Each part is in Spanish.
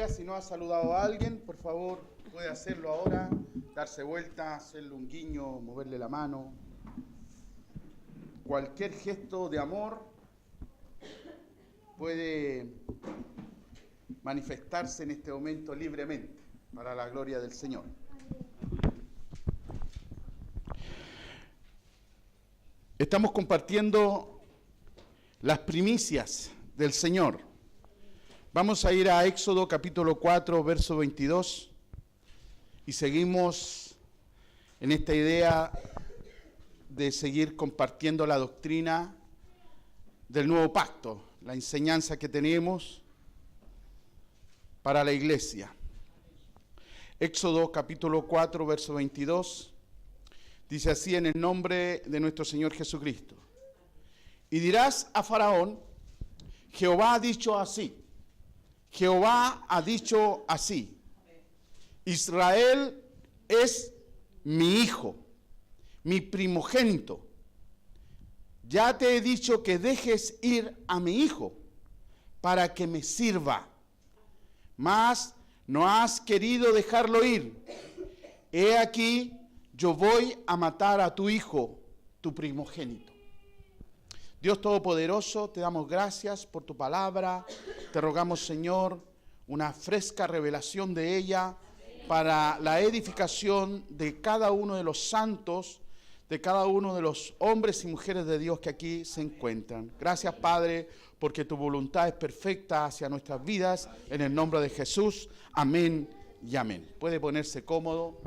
día, si no ha saludado a alguien, por favor, puede hacerlo ahora, darse vuelta, hacerle un guiño, moverle la mano. Cualquier gesto de amor puede manifestarse en este momento libremente, para la gloria del Señor. Estamos compartiendo las primicias del Señor. Vamos a ir a Éxodo capítulo 4, verso 22, y seguimos en esta idea de seguir compartiendo la doctrina del nuevo pacto, la enseñanza que tenemos para la iglesia. Éxodo capítulo 4, verso 22, dice así: en el nombre de nuestro Señor Jesucristo. Y dirás a Faraón: Jehová ha dicho así. Jehová ha dicho así: Israel es mi hijo, mi primogénito. Ya te he dicho que dejes ir a mi hijo para que me sirva. Mas no has querido dejarlo ir. He aquí, yo voy a matar a tu hijo, tu primogénito. Dios Todopoderoso, te damos gracias por tu palabra. Te rogamos, Señor, una fresca revelación de ella para la edificación de cada uno de los santos, de cada uno de los hombres y mujeres de Dios que aquí se encuentran. Gracias, Padre, porque tu voluntad es perfecta hacia nuestras vidas. En el nombre de Jesús, amén y amén. Puede ponerse cómodo.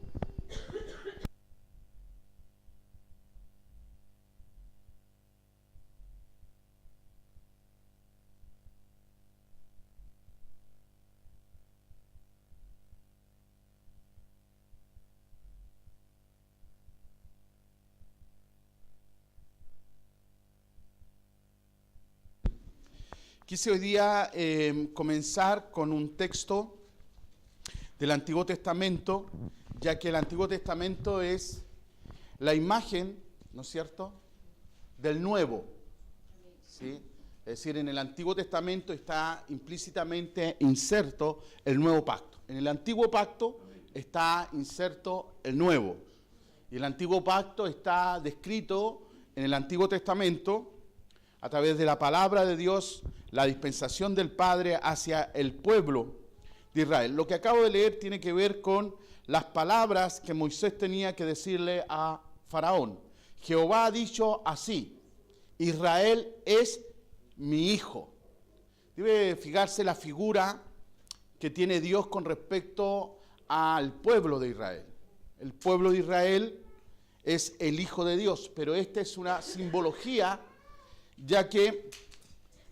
Quise hoy día comenzar con un texto del Antiguo Testamento, ya que el Antiguo Testamento es la imagen, ¿no es cierto?, del Nuevo, ¿sí? Es decir, en el Antiguo Testamento está implícitamente inserto el Nuevo Pacto. En el Antiguo Pacto está inserto el Nuevo. Y el Antiguo Pacto está descrito en el Antiguo Testamento a través de la palabra de Dios, la dispensación del Padre hacia el pueblo de Israel. Lo que acabo de leer tiene que ver con las palabras que Moisés tenía que decirle a Faraón. Jehová ha dicho así: Israel es mi hijo. Debe fijarse la figura que tiene Dios con respecto al pueblo de Israel. El pueblo de Israel es el hijo de Dios, pero esta es una simbología, ya que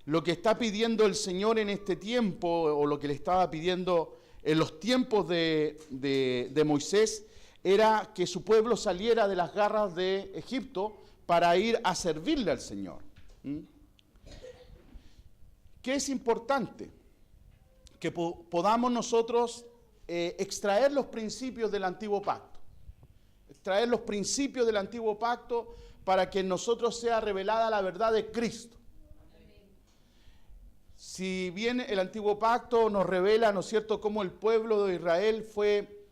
lo que está pidiendo el Señor en este tiempo, o lo que le estaba pidiendo en los tiempos de Moisés, era que su pueblo saliera de las garras de Egipto para ir a servirle al Señor. ¿Qué es importante? Que podamos nosotros extraer los principios del Antiguo Pacto. Extraer los principios del Antiguo Pacto para que en nosotros sea revelada la verdad de Cristo. Si bien el Antiguo Pacto nos revela, ¿no es cierto?, cómo el pueblo de Israel fue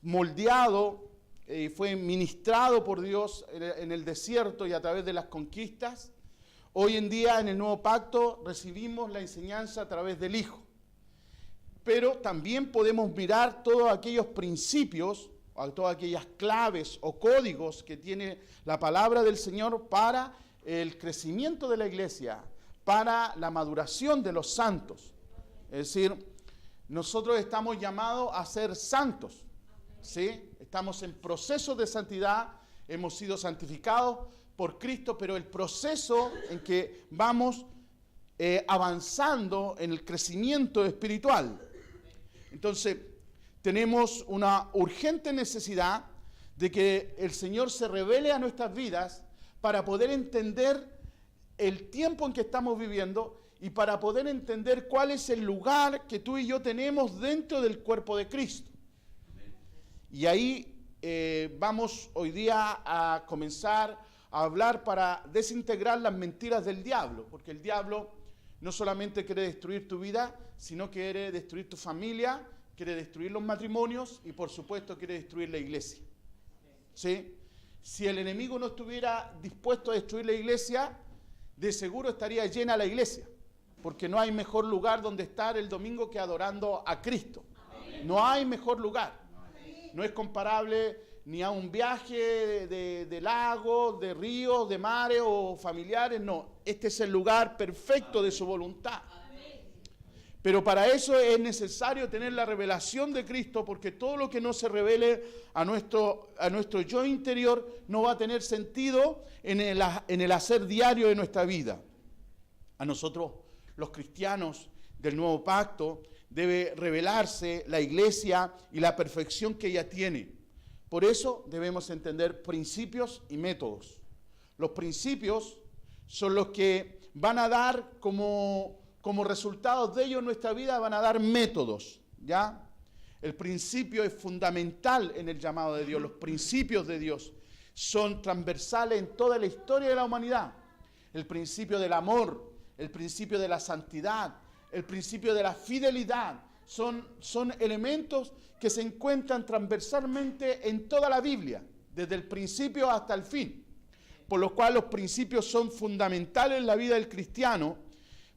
moldeado, fue ministrado por Dios en el desierto y a través de las conquistas, hoy en día en el Nuevo Pacto recibimos la enseñanza a través del Hijo. Pero también podemos mirar todos aquellos principios, todas aquellas claves o códigos que tiene la palabra del Señor para el crecimiento de la iglesia, para la maduración de los santos. Es decir, nosotros estamos llamados a ser santos, ¿sí? Estamos en proceso de santidad, hemos sido santificados por Cristo, pero el proceso en que vamos avanzando en el crecimiento espiritual. Entonces, tenemos una urgente necesidad de que el Señor se revele a nuestras vidas para poder entender el tiempo en que estamos viviendo y para poder entender cuál es el lugar que tú y yo tenemos dentro del cuerpo de Cristo. Y ahí vamos hoy día a comenzar a hablar para desintegrar las mentiras del diablo, porque el diablo no solamente quiere destruir tu vida, sino que quiere destruir tu familia, quiere destruir los matrimonios y por supuesto quiere destruir la iglesia. ¿Sí? Si el enemigo no estuviera dispuesto a destruir la iglesia, de seguro estaría llena la iglesia, porque no hay mejor lugar donde estar el domingo que adorando a Cristo. No hay mejor lugar. No es comparable ni a un viaje de lagos, de ríos, de mares o familiares. No, este es el lugar perfecto de su voluntad. Pero para eso es necesario tener la revelación de Cristo, porque todo lo que no se revele a nuestro yo interior no va a tener sentido en el hacer diario de nuestra vida. A nosotros, los cristianos del Nuevo Pacto, debe revelarse la iglesia y la perfección que ella tiene. Por eso debemos entender principios y métodos. Los principios son los que van a dar como resultados de ello en nuestra vida, van a dar métodos, ¿ya? El principio es fundamental en el llamado de Dios. Los principios de Dios son transversales en toda la historia de la humanidad. El principio del amor, el principio de la santidad, el principio de la fidelidad, son elementos que se encuentran transversalmente en toda la Biblia, desde el principio hasta el fin. Por lo cual los principios son fundamentales en la vida del cristiano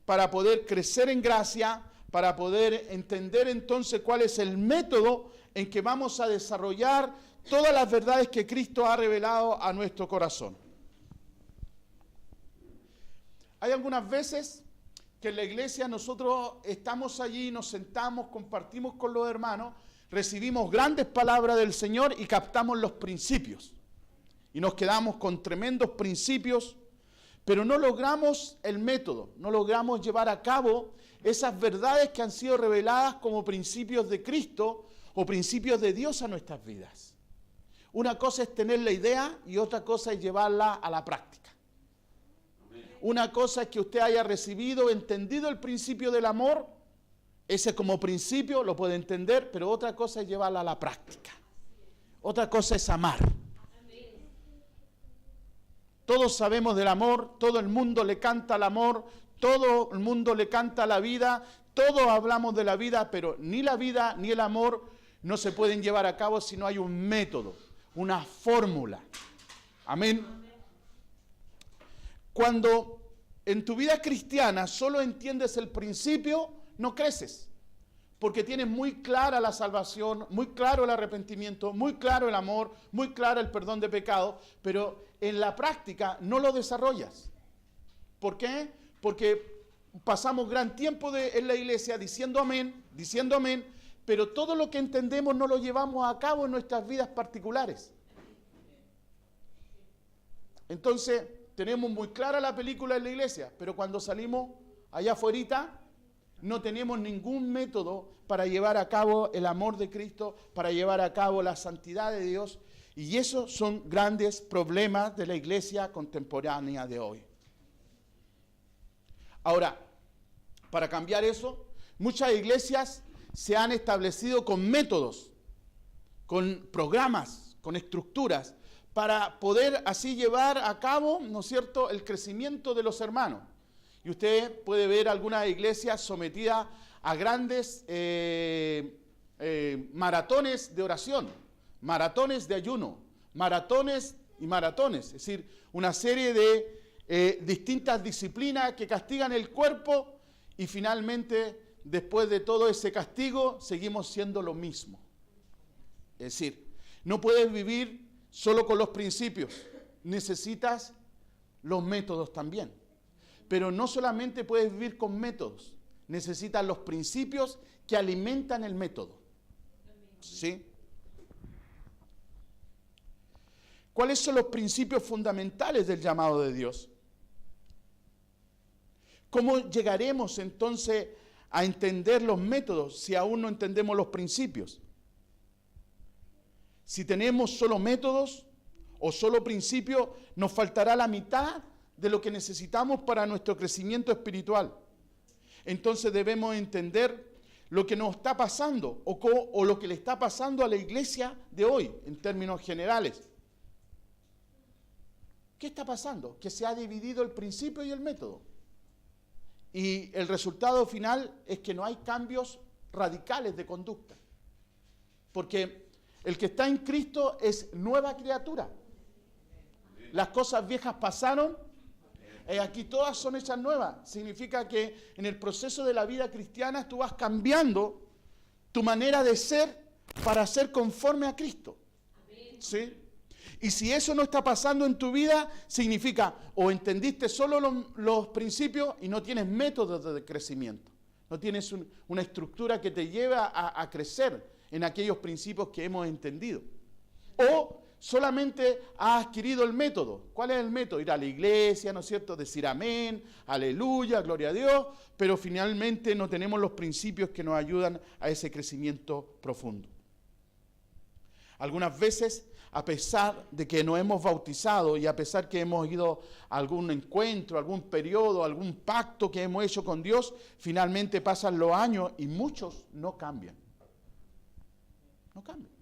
para poder crecer en gracia, para poder entender entonces cuál es el método en que vamos a desarrollar todas las verdades que Cristo ha revelado a nuestro corazón. Hay algunas veces que en la iglesia nosotros estamos allí, nos sentamos, compartimos con los hermanos, recibimos grandes palabras del Señor y captamos los principios. Y nos quedamos con tremendos principios, pero no logramos el método, no logramos llevar a cabo esas verdades que han sido reveladas como principios de Cristo o principios de Dios a nuestras vidas. Una cosa es tener la idea y otra cosa es llevarla a la práctica. Una cosa es que usted haya recibido, entendido el principio del amor, ese como principio lo puede entender, pero otra cosa es llevarla a la práctica. Otra cosa es amar. Todos sabemos del amor, todo el mundo le canta al amor, todo el mundo le canta a la vida, todos hablamos de la vida, pero ni la vida ni el amor no se pueden llevar a cabo si no hay un método, una fórmula. Amén. Cuando en tu vida cristiana solo entiendes el principio, no creces, porque tienes muy clara la salvación, muy claro el arrepentimiento, muy claro el amor, muy claro el perdón de pecado, pero en la práctica no lo desarrollas. ¿Por qué? Porque pasamos gran tiempo en la iglesia diciendo amén, pero todo lo que entendemos no lo llevamos a cabo en nuestras vidas particulares. Entonces, tenemos muy clara la película en la iglesia, pero cuando salimos allá afuera, no tenemos ningún método para llevar a cabo el amor de Cristo, para llevar a cabo la santidad de Dios, y esos son grandes problemas de la iglesia contemporánea de hoy. Ahora, para cambiar eso, muchas iglesias se han establecido con métodos, con programas, con estructuras, para poder así llevar a cabo, ¿no es cierto?, el crecimiento de los hermanos. Y usted puede ver algunas iglesias sometidas a grandes maratones de oración, maratones de ayuno, maratones y maratones. Es decir, una serie de distintas disciplinas que castigan el cuerpo y finalmente, después de todo ese castigo, seguimos siendo lo mismo. Es decir, no puedes vivir solo con los principios, necesitas los métodos también. Pero no solamente puedes vivir con métodos, necesitas los principios que alimentan el método. ¿Sí? ¿Cuáles son los principios fundamentales del llamado de Dios? ¿Cómo llegaremos entonces a entender los métodos si aún no entendemos los principios? Si tenemos solo métodos o solo principios, nos faltará la mitad de lo que necesitamos para nuestro crecimiento espiritual. Entonces debemos entender lo que nos está pasando o lo que le está pasando a la iglesia de hoy en términos generales. ¿Qué está pasando? Que se ha dividido el principio y el método. Y el resultado final es que no hay cambios radicales de conducta. Porque el que está en Cristo es nueva criatura. Las cosas viejas pasaron, aquí todas son hechas nuevas. Significa que en el proceso de la vida cristiana tú vas cambiando tu manera de ser para ser conforme a Cristo. ¿Sí? Y si eso no está pasando en tu vida, significa o entendiste solo los principios y no tienes métodos de crecimiento. No tienes una estructura que te lleve a crecer en aquellos principios que hemos entendido. O solamente has adquirido el método. ¿Cuál es el método? Ir a la iglesia, ¿no es cierto? Decir amén, aleluya, gloria a Dios, pero finalmente no tenemos los principios que nos ayudan a ese crecimiento profundo. Algunas veces, a pesar de que nos hemos bautizado y a pesar que hemos ido a algún encuentro, algún periodo, algún pacto que hemos hecho con Dios, finalmente pasan los años y muchos no cambian. No cambian.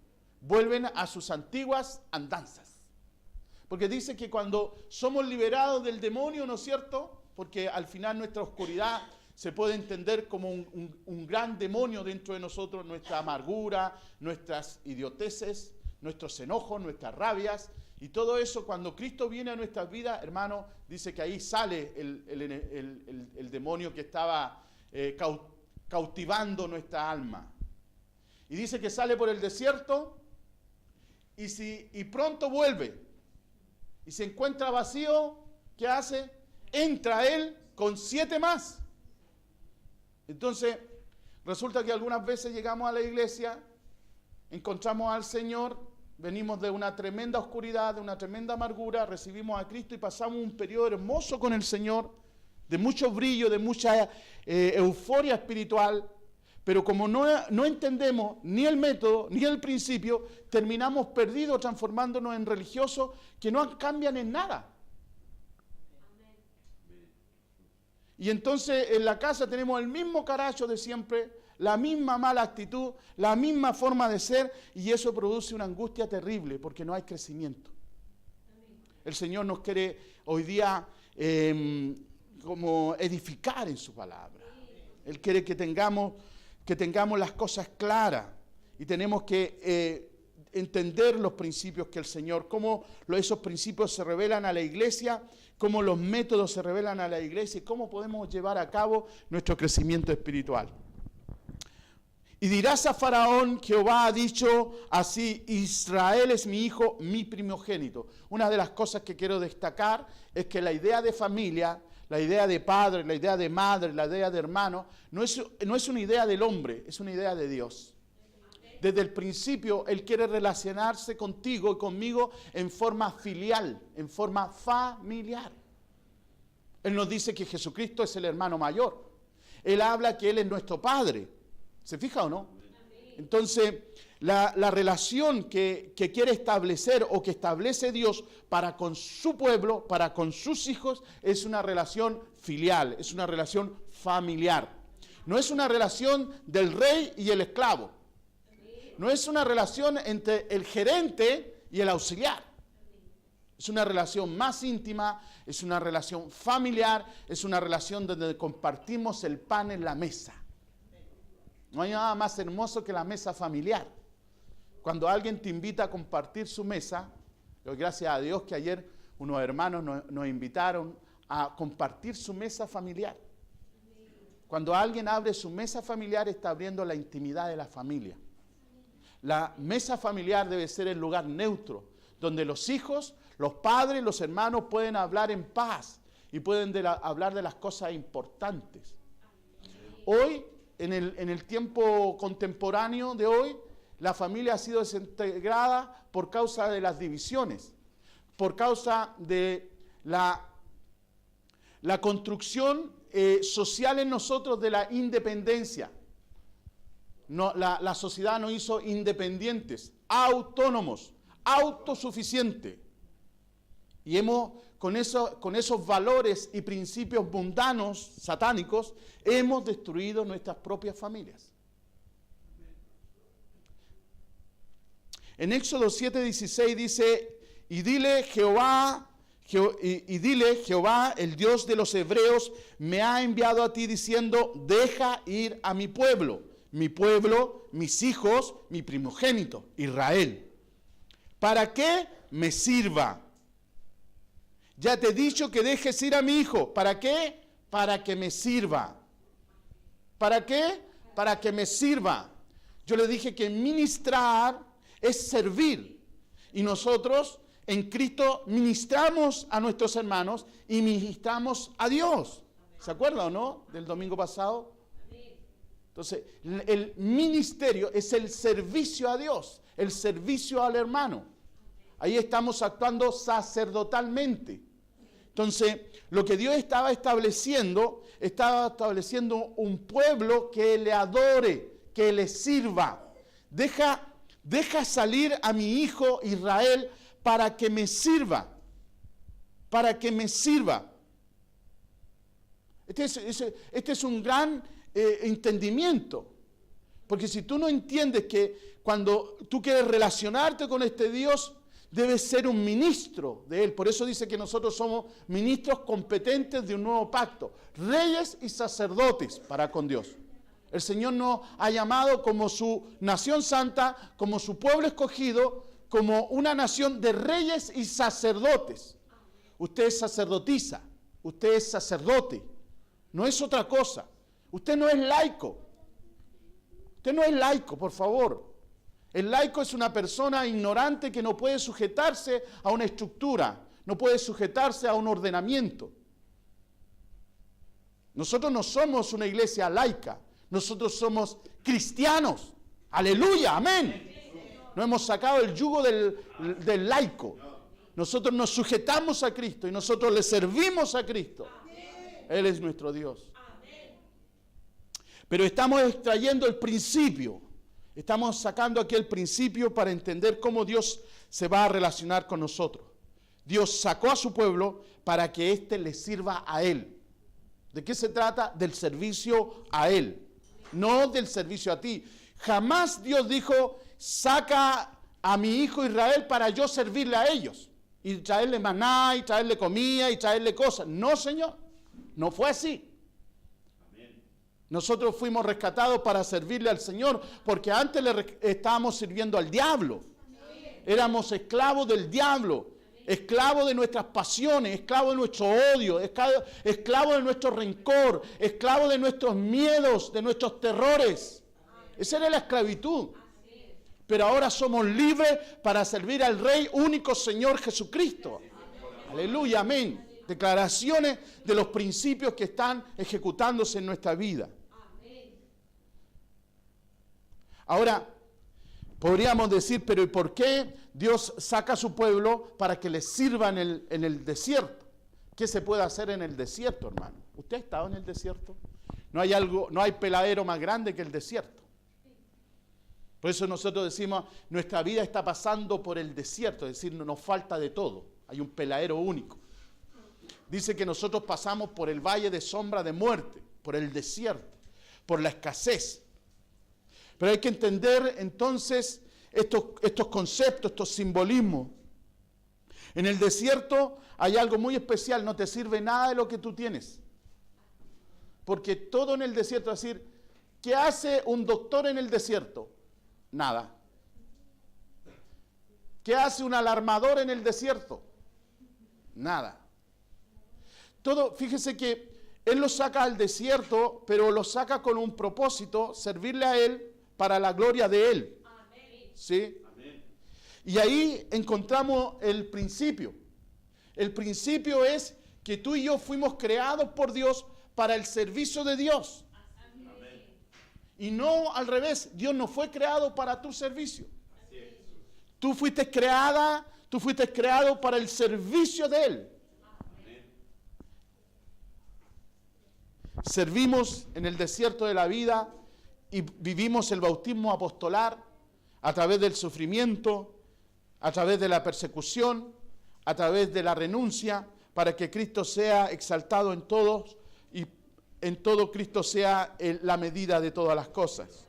Vuelven a sus antiguas andanzas. Porque dice que cuando somos liberados del demonio, ¿no es cierto? Porque al final nuestra oscuridad se puede entender como un gran demonio dentro de nosotros, nuestra amargura, nuestras idioteces, nuestros enojos, nuestras rabias, y todo eso cuando Cristo viene a nuestras vidas, hermano, dice que ahí sale el demonio que estaba cautivando nuestra alma. Y dice que sale por el desierto y pronto vuelve. Y se encuentra vacío, ¿qué hace? Entra él con 7 más. Entonces, resulta que algunas veces llegamos a la iglesia, encontramos al Señor, venimos de una tremenda oscuridad, de una tremenda amargura, recibimos a Cristo y pasamos un periodo hermoso con el Señor, de mucho brillo, de mucha euforia espiritual, pero como no entendemos ni el método, ni el principio, terminamos perdidos, transformándonos en religiosos que no cambian en nada. Y entonces en la casa tenemos el mismo carajo de siempre, la misma mala actitud, la misma forma de ser, y eso produce una angustia terrible porque no hay crecimiento. El Señor nos quiere hoy día como edificar en su palabra. Él quiere que tengamos las cosas claras y tenemos que entender los principios que el Señor, cómo esos principios se revelan a la iglesia, cómo los métodos se revelan a la iglesia y cómo podemos llevar a cabo nuestro crecimiento espiritual. Y dirás a Faraón, Jehová ha dicho así, Israel es mi hijo, mi primogénito. Una de las cosas que quiero destacar es que la idea de familia, la idea de padre, la idea de madre, la idea de hermano, no es una idea del hombre, es una idea de Dios. Desde el principio, Él quiere relacionarse contigo y conmigo en forma filial, en forma familiar. Él nos dice que Jesucristo es el hermano mayor. Él habla que Él es nuestro Padre. ¿Se fija o no? Entonces, la relación que quiere establecer o que establece Dios para con su pueblo, para con sus hijos, es una relación filial, es una relación familiar. No es una relación del rey y el esclavo. No es una relación entre el gerente y el auxiliar. Es una relación más íntima, es una relación familiar, es una relación donde compartimos el pan en la mesa. No hay nada más hermoso que la mesa familiar. Cuando alguien te invita a compartir su mesa, doy gracias a Dios que ayer unos hermanos nos invitaron a compartir su mesa familiar. Cuando alguien abre su mesa familiar, está abriendo la intimidad de la familia. La mesa familiar debe ser el lugar neutro, donde los hijos, los padres, los hermanos pueden hablar en paz y pueden hablar de las cosas importantes. Hoy, en el tiempo contemporáneo de hoy, la familia ha sido desintegrada por causa de las divisiones, por causa de la construcción social en nosotros de la independencia. No, la sociedad nos hizo independientes, autónomos, autosuficientes. Y con esos valores y principios mundanos, satánicos, hemos destruido nuestras propias familias. En Éxodo 7:16 dice, y dile Jehová y dile, Jehová, el Dios de los hebreos, me ha enviado a ti diciendo, deja ir a mi pueblo, mis hijos, mi primogénito, Israel. ¿Para qué me sirva? Ya te he dicho que dejes ir a mi hijo. ¿Para qué? Para que me sirva. ¿Para qué? Para que me sirva. Yo le dije que ministrar es servir. Y nosotros en Cristo ministramos a nuestros hermanos y ministramos a Dios. ¿Se acuerda o no del domingo pasado? Entonces, el ministerio es el servicio a Dios, el servicio al hermano. Ahí estamos actuando sacerdotalmente. Entonces, lo que Dios estaba estableciendo un pueblo que le adore, que le sirva. Deja salir a mi hijo Israel para que me sirva. Para que me sirva. Este es un gran entendimiento. Porque si tú no entiendes que cuando tú quieres relacionarte con este Dios, debes ser un ministro de Él. Por eso dice que nosotros somos ministros competentes de un nuevo pacto. Reyes y sacerdotes para con Dios. El Señor nos ha llamado como su nación santa, como su pueblo escogido, como una nación de reyes y sacerdotes. Usted es sacerdotisa, usted es sacerdote, no es otra cosa. Usted no es laico. Usted no es laico, por favor. El laico es una persona ignorante que no puede sujetarse a una estructura, no puede sujetarse a un ordenamiento. Nosotros no somos una iglesia laica, nosotros somos cristianos. Aleluya, amén. No hemos sacado el yugo del laico. Nosotros nos sujetamos a Cristo y nosotros le servimos a Cristo. Él es nuestro Dios. Pero estamos extrayendo el principio. Estamos sacando aquí el principio para entender cómo Dios se va a relacionar con nosotros. Dios sacó a su pueblo para que éste le sirva a Él. ¿De qué se trata? Del servicio a Él, no del servicio a ti. Jamás Dios dijo, saca a mi hijo Israel para yo servirle a ellos. Y traerle maná, y traerle comida, y traerle cosas. No, Señor, no fue así. Nosotros fuimos rescatados para servirle al Señor, porque antes le estábamos sirviendo al diablo. Éramos esclavos del diablo, esclavos de nuestras pasiones, esclavos de nuestro odio, esclavos de nuestro rencor, esclavos de nuestros miedos, de nuestros terrores. Esa era la esclavitud. Pero ahora somos libres para servir al Rey único Señor Jesucristo. Aleluya, amén. Declaraciones de los principios que están ejecutándose en nuestra vida. Ahora, podríamos decir, pero ¿y por qué Dios saca a su pueblo para que les sirva en el desierto? ¿Qué se puede hacer en el desierto, hermano? ¿Usted ha estado en el desierto? No hay peladero más grande que el desierto. Por eso nosotros decimos, nuestra vida está pasando por el desierto, es decir, nos falta de todo. Hay un peladero único. Dice que nosotros pasamos por el valle de sombra de muerte, por el desierto, por la escasez. Pero hay que entender entonces estos conceptos, estos simbolismos. En el desierto hay algo muy especial, no te sirve nada de lo que tú tienes. Porque todo en el desierto, es decir, ¿qué hace un doctor en el desierto? Nada. ¿Qué hace un alarmador en el desierto? Nada. Todo, fíjese que Él lo saca al desierto, pero lo saca con un propósito, servirle a Él para la gloria de Él. ¿Sí? Amén. Y ahí encontramos el principio. El principio es que tú y yo fuimos creados por Dios para el servicio de Dios. Amén. Y no al revés, Dios no fue creado para tu servicio. Tú fuiste creado para el servicio de Él. Servimos en el desierto de la vida y vivimos el bautismo apostolar a través del sufrimiento, a través de la persecución, a través de la renuncia, para que Cristo sea exaltado en todos y en todo Cristo sea la medida de todas las cosas.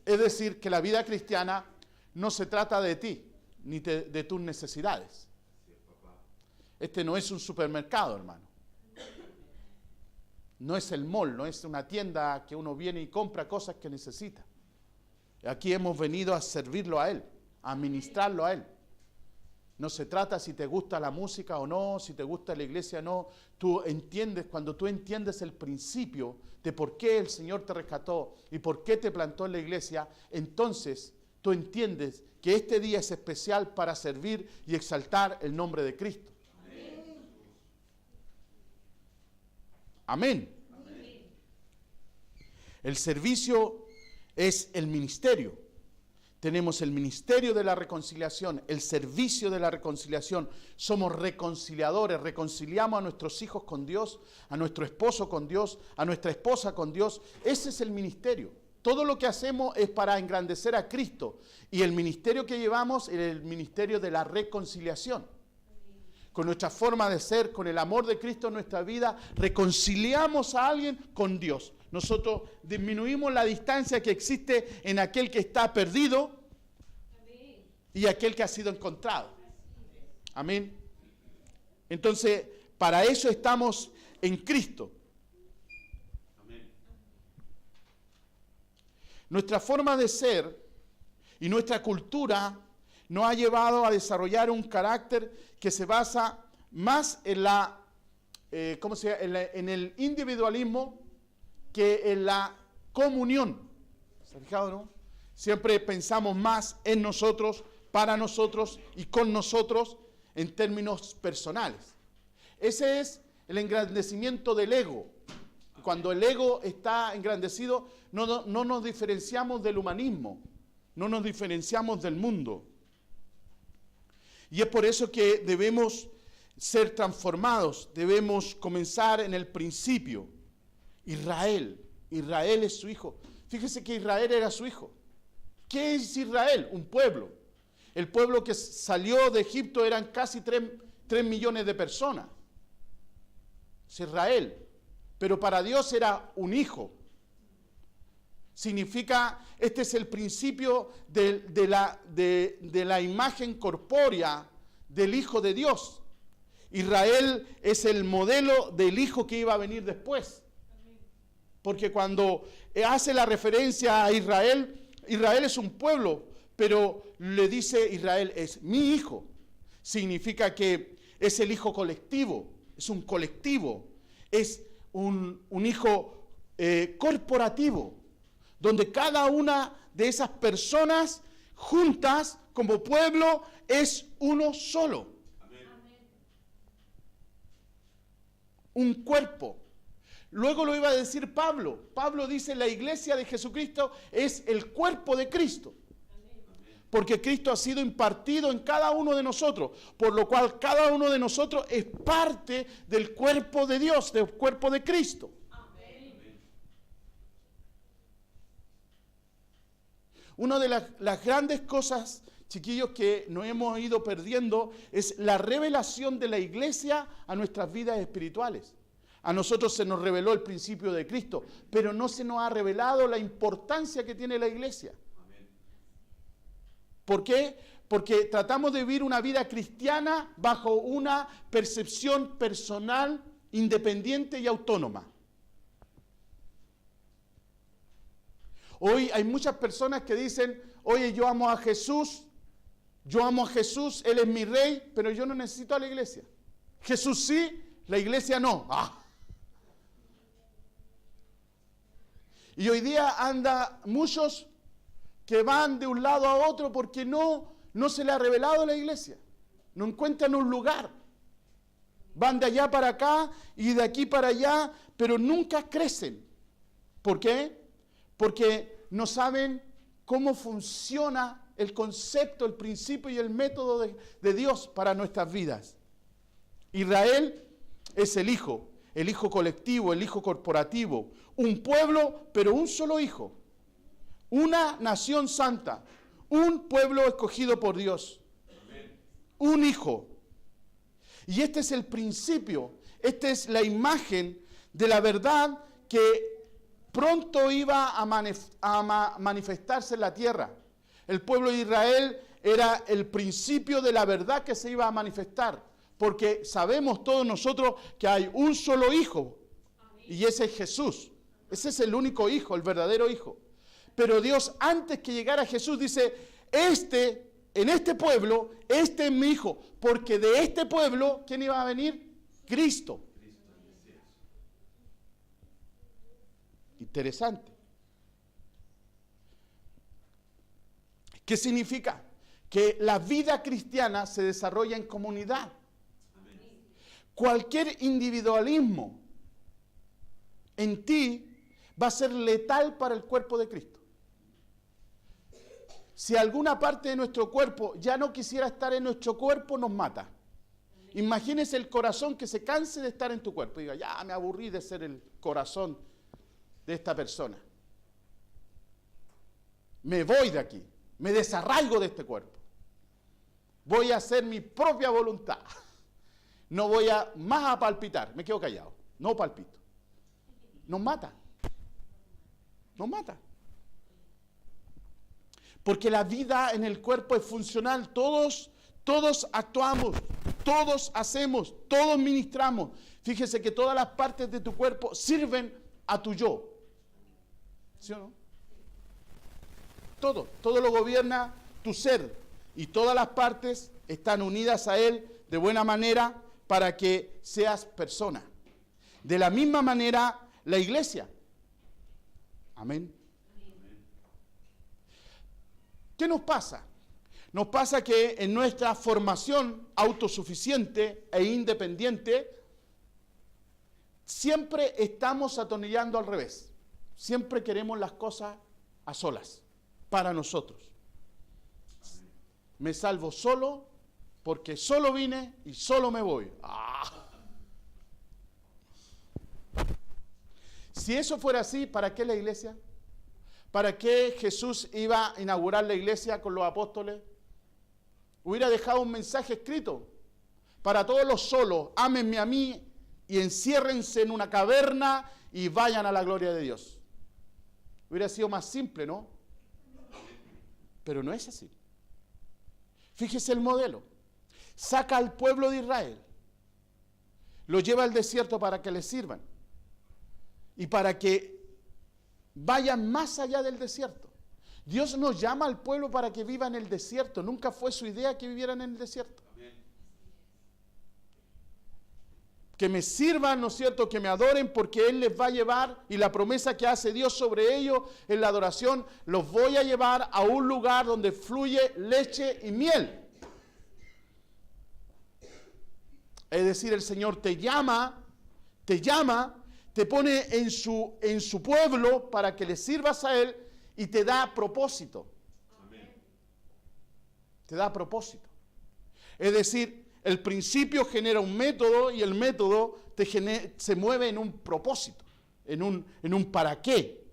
Es decir, que la vida cristiana no se trata de ti, ni de tus necesidades. Este no es un supermercado, hermano. No es el mall, no es una tienda que uno viene y compra cosas que necesita. Aquí hemos venido a servirlo a Él, a ministrarlo a Él. No se trata si te gusta la música o no, si te gusta la iglesia o no. Tú entiendes, cuando tú entiendes el principio de por qué el Señor te rescató y por qué te plantó en la iglesia, entonces tú entiendes que este día es especial para servir y exaltar el nombre de Cristo. Amén. Amén. El servicio es el ministerio. Tenemos el ministerio de la reconciliación, el servicio de la reconciliación. Somos reconciliadores, reconciliamos a nuestros hijos con Dios, a nuestro esposo con Dios, a nuestra esposa con Dios. Ese es el ministerio. Todo lo que hacemos es para engrandecer a Cristo. Y el ministerio que llevamos es el ministerio de la reconciliación. Con nuestra forma de ser, con el amor de Cristo en nuestra vida, reconciliamos a alguien con Dios. Nosotros disminuimos la distancia que existe en aquel que está perdido y aquel que ha sido encontrado. Amén. Entonces, para eso estamos en Cristo. Nuestra forma de ser y nuestra cultura nos ha llevado a desarrollar un carácter que se basa más en la, en el individualismo que en la comunión. ¿Se han fijado, no? Siempre pensamos más en nosotros, para nosotros y con nosotros en términos personales. Ese es el engrandecimiento del ego. Cuando el ego está engrandecido, no nos diferenciamos del humanismo, no nos diferenciamos del mundo. Y es por eso que debemos ser transformados, debemos comenzar en el principio. Israel es su hijo. Fíjese que Israel era su hijo. ¿Qué es Israel? Un pueblo. El pueblo que salió de Egipto eran casi 3 millones de personas. Es Israel. Pero para Dios era un hijo. Significa, este es el principio de la imagen corpórea del Hijo de Dios. Israel es el modelo del hijo que iba a venir después. Porque cuando hace la referencia a Israel, Israel es un pueblo, pero le dice Israel es mi hijo. Significa que es el hijo colectivo, es un colectivo, es un hijo corporativo, donde cada una de esas personas juntas como pueblo es uno solo. Amén. Un cuerpo. Luego lo iba a decir Pablo. Pablo dice, la iglesia de Jesucristo es el cuerpo de Cristo. Porque Cristo ha sido impartido en cada uno de nosotros, por lo cual cada uno de nosotros es parte del cuerpo de Dios, del cuerpo de Cristo. Amén. Una de las grandes cosas, chiquillos, que nos hemos ido perdiendo es la revelación de la iglesia a nuestras vidas espirituales. A nosotros se nos reveló el principio de Cristo, pero no se nos ha revelado la importancia que tiene la iglesia. Amén. ¿Por qué? Porque tratamos de vivir una vida cristiana bajo una percepción personal, independiente y autónoma. Hoy hay muchas personas que dicen, oye, yo amo a Jesús, Él es mi rey, pero yo no necesito a la iglesia. Jesús sí, la iglesia no. ¡Ah! Y hoy día anda muchos que van de un lado a otro porque no se le ha revelado a la iglesia. No encuentran un lugar. Van de allá para acá y de aquí para allá, pero nunca crecen. ¿Por qué? Porque no saben cómo funciona el concepto, el principio y el método de Dios para nuestras vidas. Israel es el hijo colectivo, el hijo corporativo, un pueblo, pero un solo hijo, una nación santa, un pueblo escogido por Dios, un hijo. Y este es el principio, esta es la imagen de la verdad que pronto iba a manifestarse en la tierra. El pueblo de Israel era el principio de la verdad que se iba a manifestar. Porque sabemos todos nosotros que hay un solo Hijo, y ese es Jesús. Ese es el único Hijo, el verdadero Hijo. Pero Dios, antes que llegara Jesús, dice, en este pueblo, este es mi Hijo, porque de este pueblo, ¿quién iba a venir? Cristo. Interesante. ¿Qué significa? Que la vida cristiana se desarrolla en comunidad. Cualquier individualismo en ti va a ser letal para el cuerpo de Cristo. Si alguna parte de nuestro cuerpo ya no quisiera estar en nuestro cuerpo, nos mata. Imagínese el corazón que se canse de estar en tu cuerpo y diga, ya me aburrí de ser el corazón de esta persona. Me voy de aquí, me desarraigo de este cuerpo. Voy a hacer mi propia voluntad. No voy a más a palpitar, me quedo callado, no palpito. Nos mata. Nos mata. Porque la vida en el cuerpo es funcional. Todos actuamos, todos hacemos, todos ministramos. Fíjese que todas las partes de tu cuerpo sirven a tu yo. ¿Sí o no? Todo lo gobierna tu ser. Y todas las partes están unidas a él de buena manera para que seas persona. De la misma manera, la iglesia. Amén. ¿Qué nos pasa? Nos pasa que en nuestra formación autosuficiente e independiente, siempre estamos atornillando al revés. Siempre queremos las cosas a solas, para nosotros. Me salvo solo porque solo vine y solo me voy. Si eso fuera así, ¿para qué la iglesia? ¿Para qué Jesús iba a inaugurar la iglesia con los apóstoles? Hubiera dejado un mensaje escrito para todos los solos: ámenme a mí y enciérrense en una caverna y vayan a la gloria de Dios. Hubiera sido más simple, ¿no? Pero no es así. Fíjese el modelo. Saca al pueblo de Israel, lo lleva al desierto para que les sirvan y para que vayan más allá del desierto. Dios nos llama al pueblo para que viva en el desierto. Nunca fue su idea que vivieran en el desierto. Que me sirvan, ¿no es cierto?, que me adoren, porque Él les va a llevar, y la promesa que hace Dios sobre ellos en la adoración, los voy a llevar a un lugar donde fluye leche y miel. Es decir, el Señor te llama, te pone en su pueblo para que le sirvas a Él y te da propósito. Te da propósito. Es decir, el principio genera un método y el método se mueve en un propósito, en un para qué.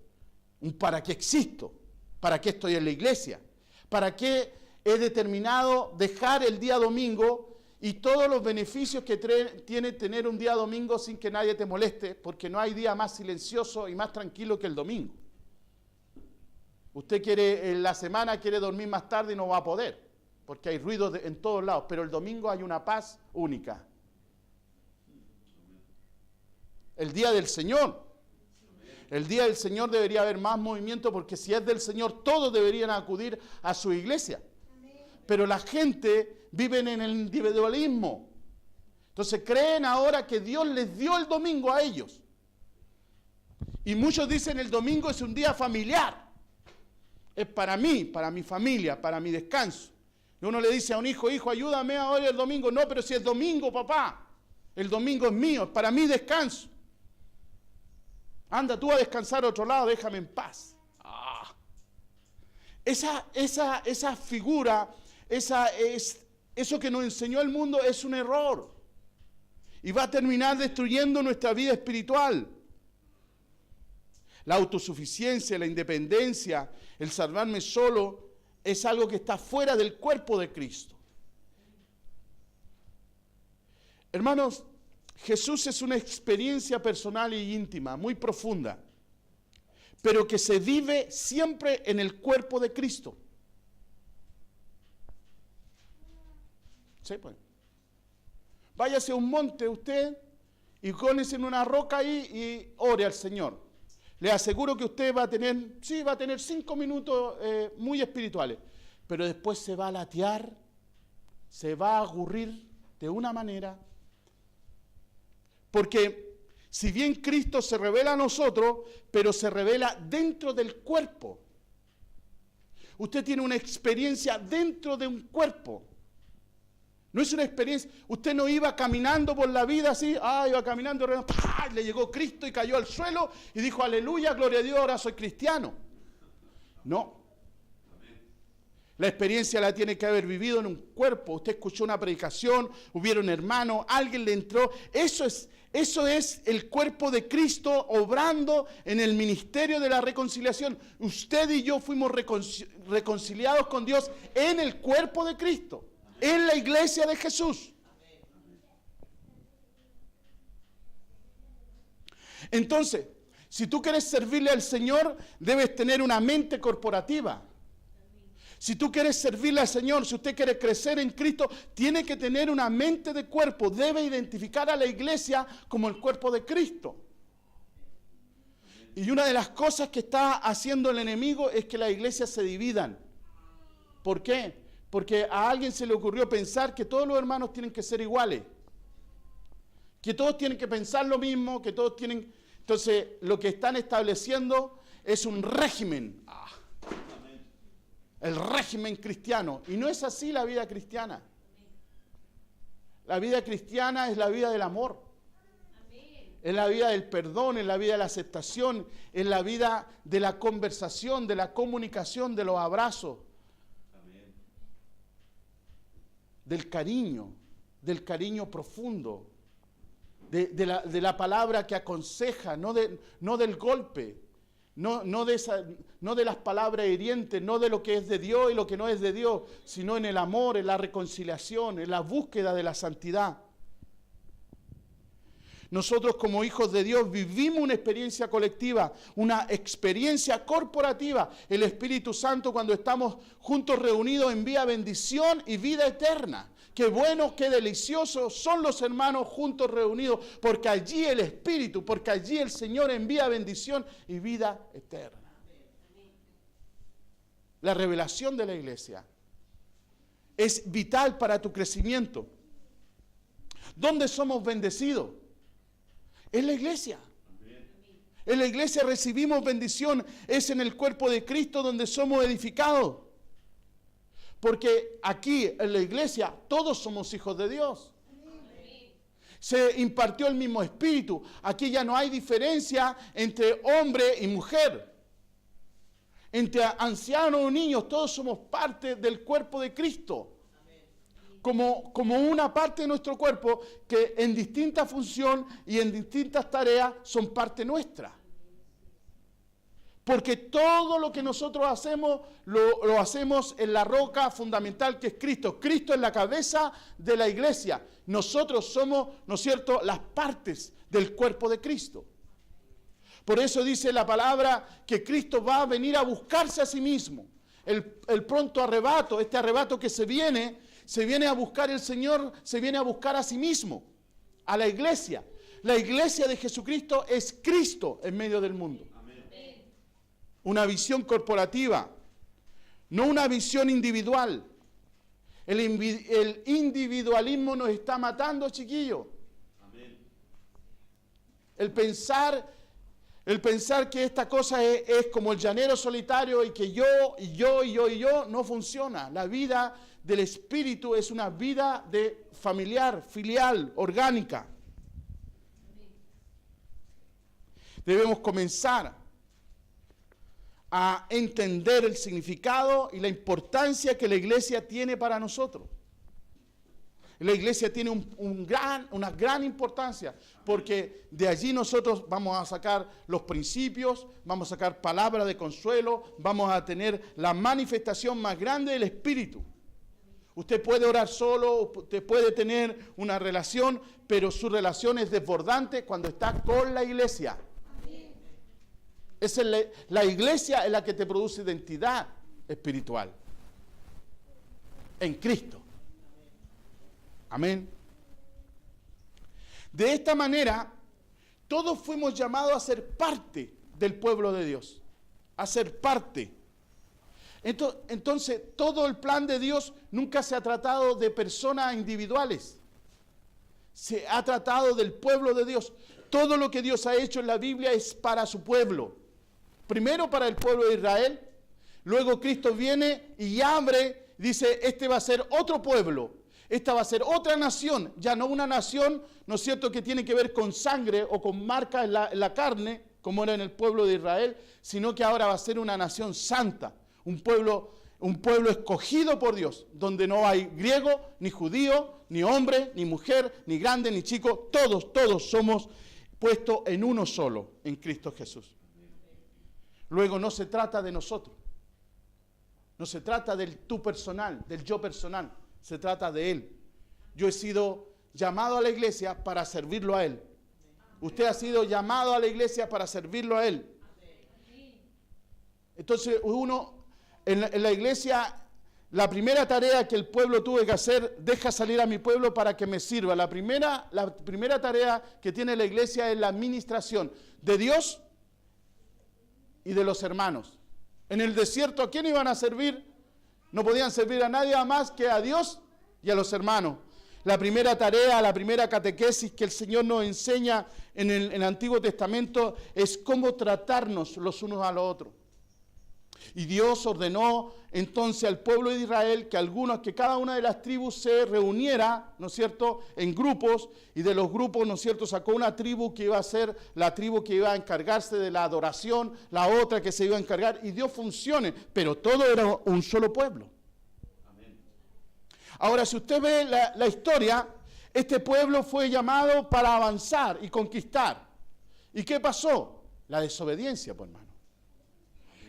Un para qué existo, para qué estoy en la iglesia, para qué he determinado dejar el día domingo y todos los beneficios que tiene tener un día domingo sin que nadie te moleste, porque no hay día más silencioso y más tranquilo que el domingo. Usted en la semana quiere dormir más tarde y no va a poder, porque hay ruido en todos lados, pero el domingo hay una paz única. El día del Señor. El día del Señor debería haber más movimiento, porque si es del Señor, todos deberían acudir a su iglesia. Pero la gente vive en el individualismo. Entonces creen ahora que Dios les dio el domingo a ellos. Y muchos dicen el domingo es un día familiar. Es para mí, para mi familia, para mi descanso. Y uno le dice a un hijo, ayúdame ahora el domingo. No, pero si es domingo, papá. El domingo es mío, es para mi descanso. Anda tú a descansar a otro lado, déjame en paz. Esa figura, eso que nos enseñó el mundo es un error. Y va a terminar destruyendo nuestra vida espiritual. La autosuficiencia, la independencia, el salvarme solo, es algo que está fuera del cuerpo de Cristo. Hermanos, Jesús es una experiencia personal y íntima, muy profunda, pero que se vive siempre en el cuerpo de Cristo. ¿Sí, pues? Váyase a un monte usted y cónese en una roca ahí y ore al Señor. Le aseguro que usted va a tener 5 minutos muy espirituales, pero después se va a latear, se va a aburrir de una manera, porque si bien Cristo se revela a nosotros, pero se revela dentro del cuerpo. Usted tiene una experiencia dentro de un cuerpo. No es una experiencia, usted no iba caminando por la vida así, iba caminando, le llegó Cristo y cayó al suelo y dijo, aleluya, gloria a Dios, ahora soy cristiano. No. La experiencia la tiene que haber vivido en un cuerpo. Usted escuchó una predicación, hubieron hermanos, alguien le entró. Eso es el cuerpo de Cristo obrando en el ministerio de la reconciliación. Usted y yo fuimos reconciliados con Dios en el cuerpo de Cristo. En la iglesia de Jesús. Entonces, si tú quieres servirle al Señor, debes tener una mente corporativa. Si tú quieres servirle al Señor, si usted quiere crecer en Cristo, tiene que tener una mente de cuerpo. Debe identificar a la iglesia como el cuerpo de Cristo. Y una de las cosas que está haciendo el enemigo es que las iglesias se dividan. ¿Por qué? Porque a alguien se le ocurrió pensar que todos los hermanos tienen que ser iguales, que todos tienen que pensar lo mismo, que todos tienen... Entonces, lo que están estableciendo es un régimen, el régimen cristiano, y no es así la vida cristiana. La vida cristiana es la vida del amor, es la vida del perdón, es la vida de la aceptación, es la vida de la conversación, de la comunicación, de los abrazos. Del cariño profundo, de la palabra que aconseja, no del golpe, no de las palabras hirientes, no de lo que es de Dios y lo que no es de Dios, sino en el amor, en la reconciliación, en la búsqueda de la santidad. Nosotros como hijos de Dios vivimos una experiencia colectiva, una experiencia corporativa. El Espíritu Santo, cuando estamos juntos reunidos, envía bendición y vida eterna. Qué bueno, qué delicioso son los hermanos juntos reunidos, porque allí el Espíritu, porque allí el Señor envía bendición y vida eterna. La revelación de la iglesia es vital para tu crecimiento. ¿Dónde somos bendecidos? En la iglesia. En la iglesia recibimos bendición. Es en el cuerpo de Cristo donde somos edificados. Porque aquí en la iglesia todos somos hijos de Dios. Se impartió el mismo espíritu. Aquí ya no hay diferencia entre hombre y mujer. Entre ancianos o niños, todos somos parte del cuerpo de Cristo. Como una parte de nuestro cuerpo que en distinta función y en distintas tareas son parte nuestra. Porque todo lo que nosotros hacemos, lo hacemos en la roca fundamental que es Cristo. Cristo es la cabeza de la iglesia. Nosotros somos, ¿no es cierto?, las partes del cuerpo de Cristo. Por eso dice la palabra que Cristo va a venir a buscarse a sí mismo. El pronto arrebato, este arrebato que se viene a buscar el Señor, se viene a buscar a sí mismo, a la iglesia. La iglesia de Jesucristo es Cristo en medio del mundo. Amén. Una visión corporativa, no una visión individual. El individualismo nos está matando, chiquillos. Amén. El pensar que esta cosa es como el llanero solitario y que yo no funciona. La vida del Espíritu es una vida de familiar, filial, orgánica. Debemos comenzar a entender el significado y la importancia que la iglesia tiene para nosotros. La iglesia tiene una gran importancia, porque de allí nosotros vamos a sacar los principios, vamos a sacar palabras de consuelo, vamos a tener la manifestación más grande del Espíritu. Usted puede orar solo, usted puede tener una relación, pero su relación es desbordante cuando está con la iglesia. La iglesia es la que te produce identidad espiritual en Cristo. Amén. De esta manera, todos fuimos llamados a ser parte del pueblo de Dios, a ser parte. Entonces, todo el plan de Dios nunca se ha tratado de personas individuales. Se ha tratado del pueblo de Dios. Todo lo que Dios ha hecho en la Biblia es para su pueblo. Primero para el pueblo de Israel, luego Cristo viene y abre, dice, este va a ser otro pueblo, esta va a ser otra nación, ya no una nación, ¿no es cierto?, que tiene que ver con sangre o con marcas en la carne, como era en el pueblo de Israel, sino que ahora va a ser una nación santa, un pueblo escogido por Dios, donde no hay griego, ni judío, ni hombre, ni mujer, ni grande, ni chico, todos somos puestos en uno solo, en Cristo Jesús. Luego no se trata de nosotros, no se trata del tú personal, del yo personal, se trata de Él. Yo he sido llamado a la iglesia para servirlo a Él. Usted ha sido llamado a la iglesia para servirlo a Él. Entonces uno, en la iglesia, la primera tarea que el pueblo tuvo que hacer, deja salir a mi pueblo para que me sirva. La primera tarea que tiene la iglesia es la administración de Dios y de los hermanos. En el desierto, ¿a quién iban a servir? No podían servir a nadie más que a Dios y a los hermanos. La primera tarea, la primera catequesis que el Señor nos enseña en el Antiguo Testamento es cómo tratarnos los unos a los otros. Y Dios ordenó entonces al pueblo de Israel que cada una de las tribus se reuniera, ¿no es cierto?, en grupos, y de los grupos, ¿no es cierto?, sacó una tribu que iba a ser la tribu que iba a encargarse de la adoración, la otra que se iba a encargar, y dio funciones, pero todo era un solo pueblo. Amén. Ahora, si usted ve la historia, este pueblo fue llamado para avanzar y conquistar. ¿Y qué pasó? La desobediencia, pues, hermano.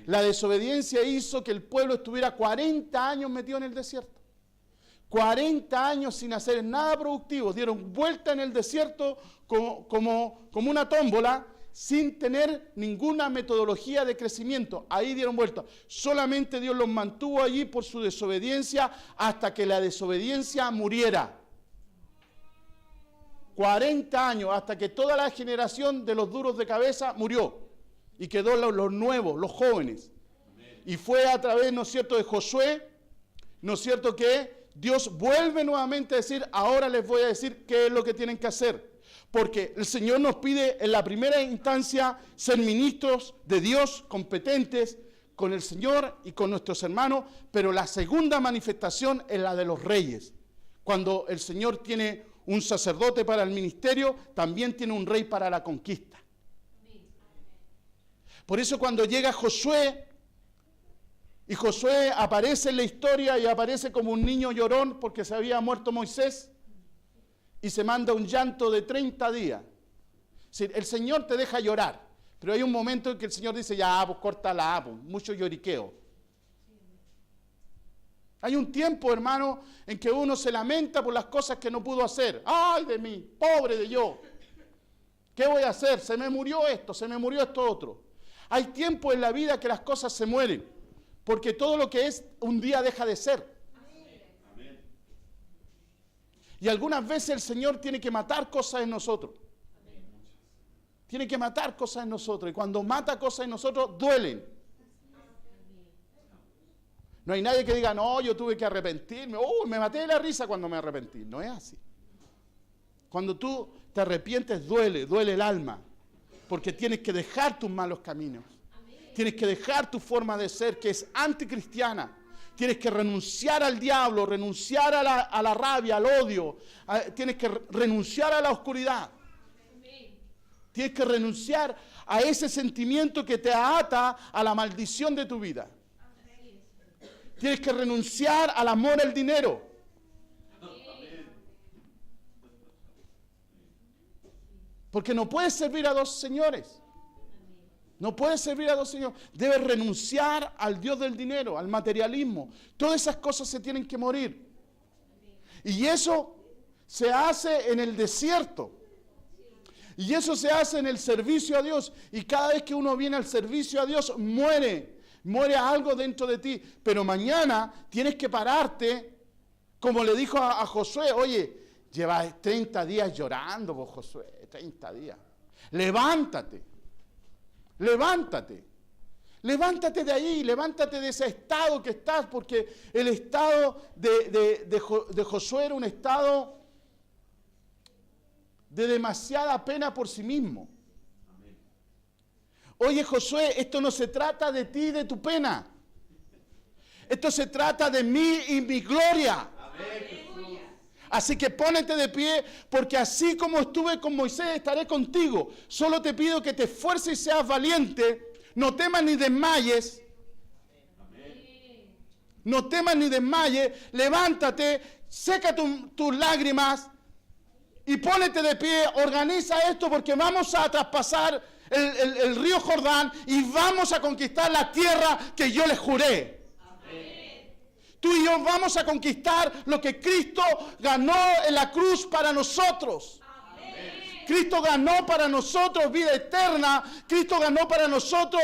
La desobediencia hizo que el pueblo estuviera 40 años metido en el desierto. 40 años sin hacer nada productivo. Dieron vuelta en el desierto como una tómbola, sin tener ninguna metodología de crecimiento. Ahí dieron vuelta. Solamente Dios los mantuvo allí por su desobediencia hasta que la desobediencia muriera. 40 años hasta que toda la generación de los duros de cabeza murió. Y quedó los nuevos, los jóvenes. Amén. Y fue a través, ¿no es cierto?, de Josué, ¿no es cierto?, que Dios vuelve nuevamente a decir, ahora les voy a decir qué es lo que tienen que hacer. Porque el Señor nos pide en la primera instancia ser ministros de Dios, competentes con el Señor y con nuestros hermanos, pero la segunda manifestación es la de los reyes. Cuando el Señor tiene un sacerdote para el ministerio, también tiene un rey para la conquista. Por eso cuando llega Josué, y Josué aparece en la historia y aparece como un niño llorón porque se había muerto Moisés, y se manda un llanto de 30 días. Sí, el Señor te deja llorar, pero hay un momento en que el Señor dice, ya, pues córtala, pues, mucho lloriqueo. Hay un tiempo, hermano, en que uno se lamenta por las cosas que no pudo hacer. ¡Ay de mí! ¡Pobre de yo! ¿Qué voy a hacer? Se me murió esto otro. Hay tiempo en la vida que las cosas se mueren, porque todo lo que es un día deja de ser. Amén. Y algunas veces el Señor tiene que matar cosas en nosotros. Amén. Tiene que matar cosas en nosotros, y cuando mata cosas en nosotros, duelen. No hay nadie que diga, no, yo tuve que arrepentirme, me maté de la risa cuando me arrepentí. No es así. Cuando tú te arrepientes, duele el alma. Porque tienes que dejar tus malos caminos. Amén. Tienes que dejar tu forma de ser, que es anticristiana. Tienes que renunciar al diablo, renunciar a la rabia, al odio. Tienes que renunciar a la oscuridad. Amén. Tienes que renunciar a ese sentimiento que te ata a la maldición de tu vida. Amén. Tienes que renunciar al amor al dinero. Porque no puedes servir a dos señores. No puedes servir a dos señores. Debes renunciar al Dios del dinero, al materialismo. Todas esas cosas se tienen que morir. Y eso se hace en el desierto. Y eso se hace en el servicio a Dios. Y cada vez que uno viene al servicio a Dios, muere algo dentro de ti. Pero mañana tienes que pararte, como le dijo a Josué, oye, Llevas 30 días llorando, vos, Josué, 30 días. Levántate. Levántate. Levántate de ahí, levántate de ese estado que estás, porque el estado de Josué era un estado de demasiada pena por sí mismo. Oye, Josué, esto no se trata de ti y de tu pena. Esto se trata de mí y mi gloria. Así que pónete de pie, porque así como estuve con Moisés, estaré contigo. Solo te pido que te esfuerces y seas valiente. No temas ni desmayes. No temas ni desmayes. Levántate, seca tus lágrimas y pónete de pie. Organiza esto, porque vamos a traspasar el río Jordán y vamos a conquistar la tierra que yo les juré. Tú y yo vamos a conquistar lo que Cristo ganó en la cruz para nosotros. Cristo ganó para nosotros vida eterna. Cristo ganó para nosotros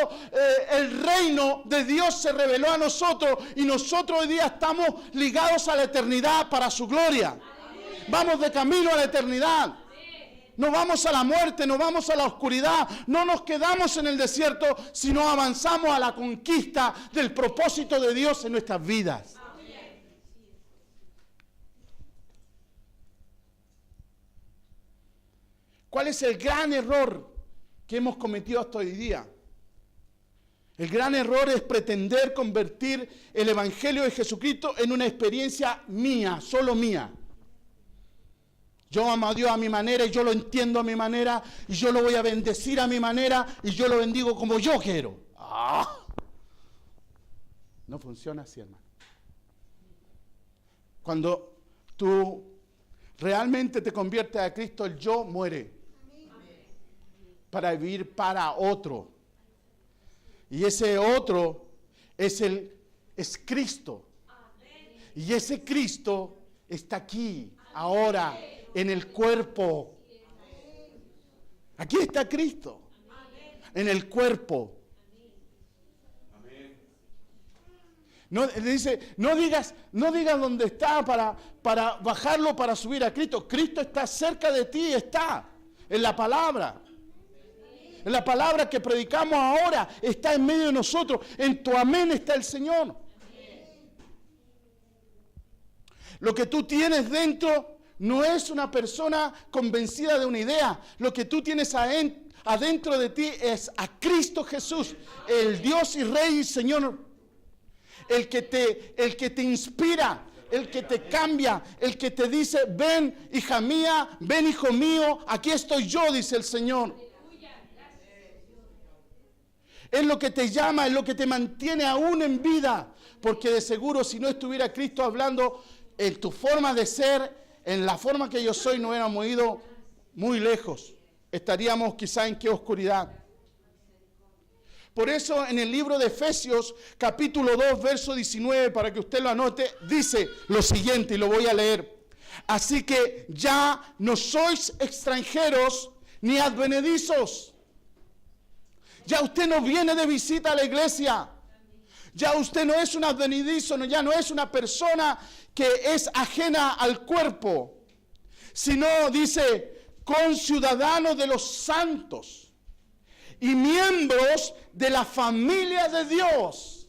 el reino de Dios se reveló a nosotros. Y nosotros hoy día estamos ligados a la eternidad para su gloria. Vamos de camino a la eternidad. No vamos a la muerte, no vamos a la oscuridad. No nos quedamos en el desierto, sino avanzamos a la conquista del propósito de Dios en nuestras vidas. ¿Cuál es el gran error que hemos cometido hasta hoy día? El gran error es pretender convertir el Evangelio de Jesucristo en una experiencia mía, solo mía. Yo amo a Dios a mi manera y yo lo entiendo a mi manera y yo lo voy a bendecir a mi manera y yo lo bendigo como yo quiero. No funciona así, hermano. Cuando tú realmente te conviertes a Cristo, el yo muere para vivir para otro. Y ese otro es Cristo. Y ese Cristo está aquí, ahora, en el cuerpo. Aquí está Cristo, en el cuerpo. No, dice, no digas dónde está para bajarlo, para subir a Cristo. Cristo está cerca de ti, está en la palabra. En la palabra que predicamos ahora, está en medio de nosotros. En tu amén está el Señor. Lo que tú tienes dentro no es una persona convencida de una idea. Lo que tú tienes adentro de ti es a Cristo Jesús, el Dios y Rey y Señor. El que te inspira, el que te cambia, el que te dice, ven hija mía, ven hijo mío, aquí estoy yo, dice el Señor. Es lo que te llama, es lo que te mantiene aún en vida. Porque de seguro si no estuviera Cristo hablando en tu forma de ser, en la forma que yo soy, no hubiéramos ido muy lejos. Estaríamos quizá en qué oscuridad. Por eso en el libro de Efesios, capítulo 2, verso 19, para que usted lo anote, dice lo siguiente, y lo voy a leer. Así que ya no sois extranjeros ni advenedizos. Ya usted no viene de visita a la iglesia. Ya usted no es un advenedizo, ya no es una persona que es ajena al cuerpo, sino, dice, conciudadanos de los santos y miembros de la familia de Dios,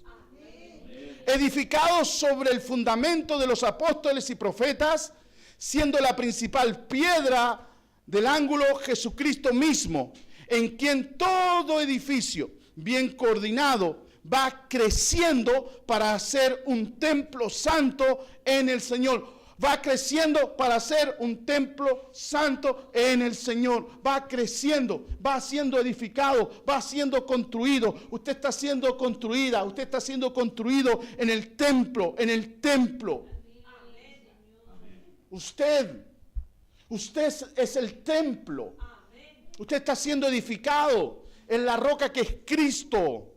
edificados sobre el fundamento de los apóstoles y profetas, siendo la principal piedra del ángulo Jesucristo mismo, en quien todo edificio bien coordinado va creciendo para hacer un templo santo en el Señor. Va creciendo para hacer un templo santo en el Señor. Va creciendo, va siendo edificado, va siendo construido. Usted está siendo construida, usted está siendo construido en el templo, en el templo. Usted es el templo. Usted está siendo edificado en la roca que es Cristo.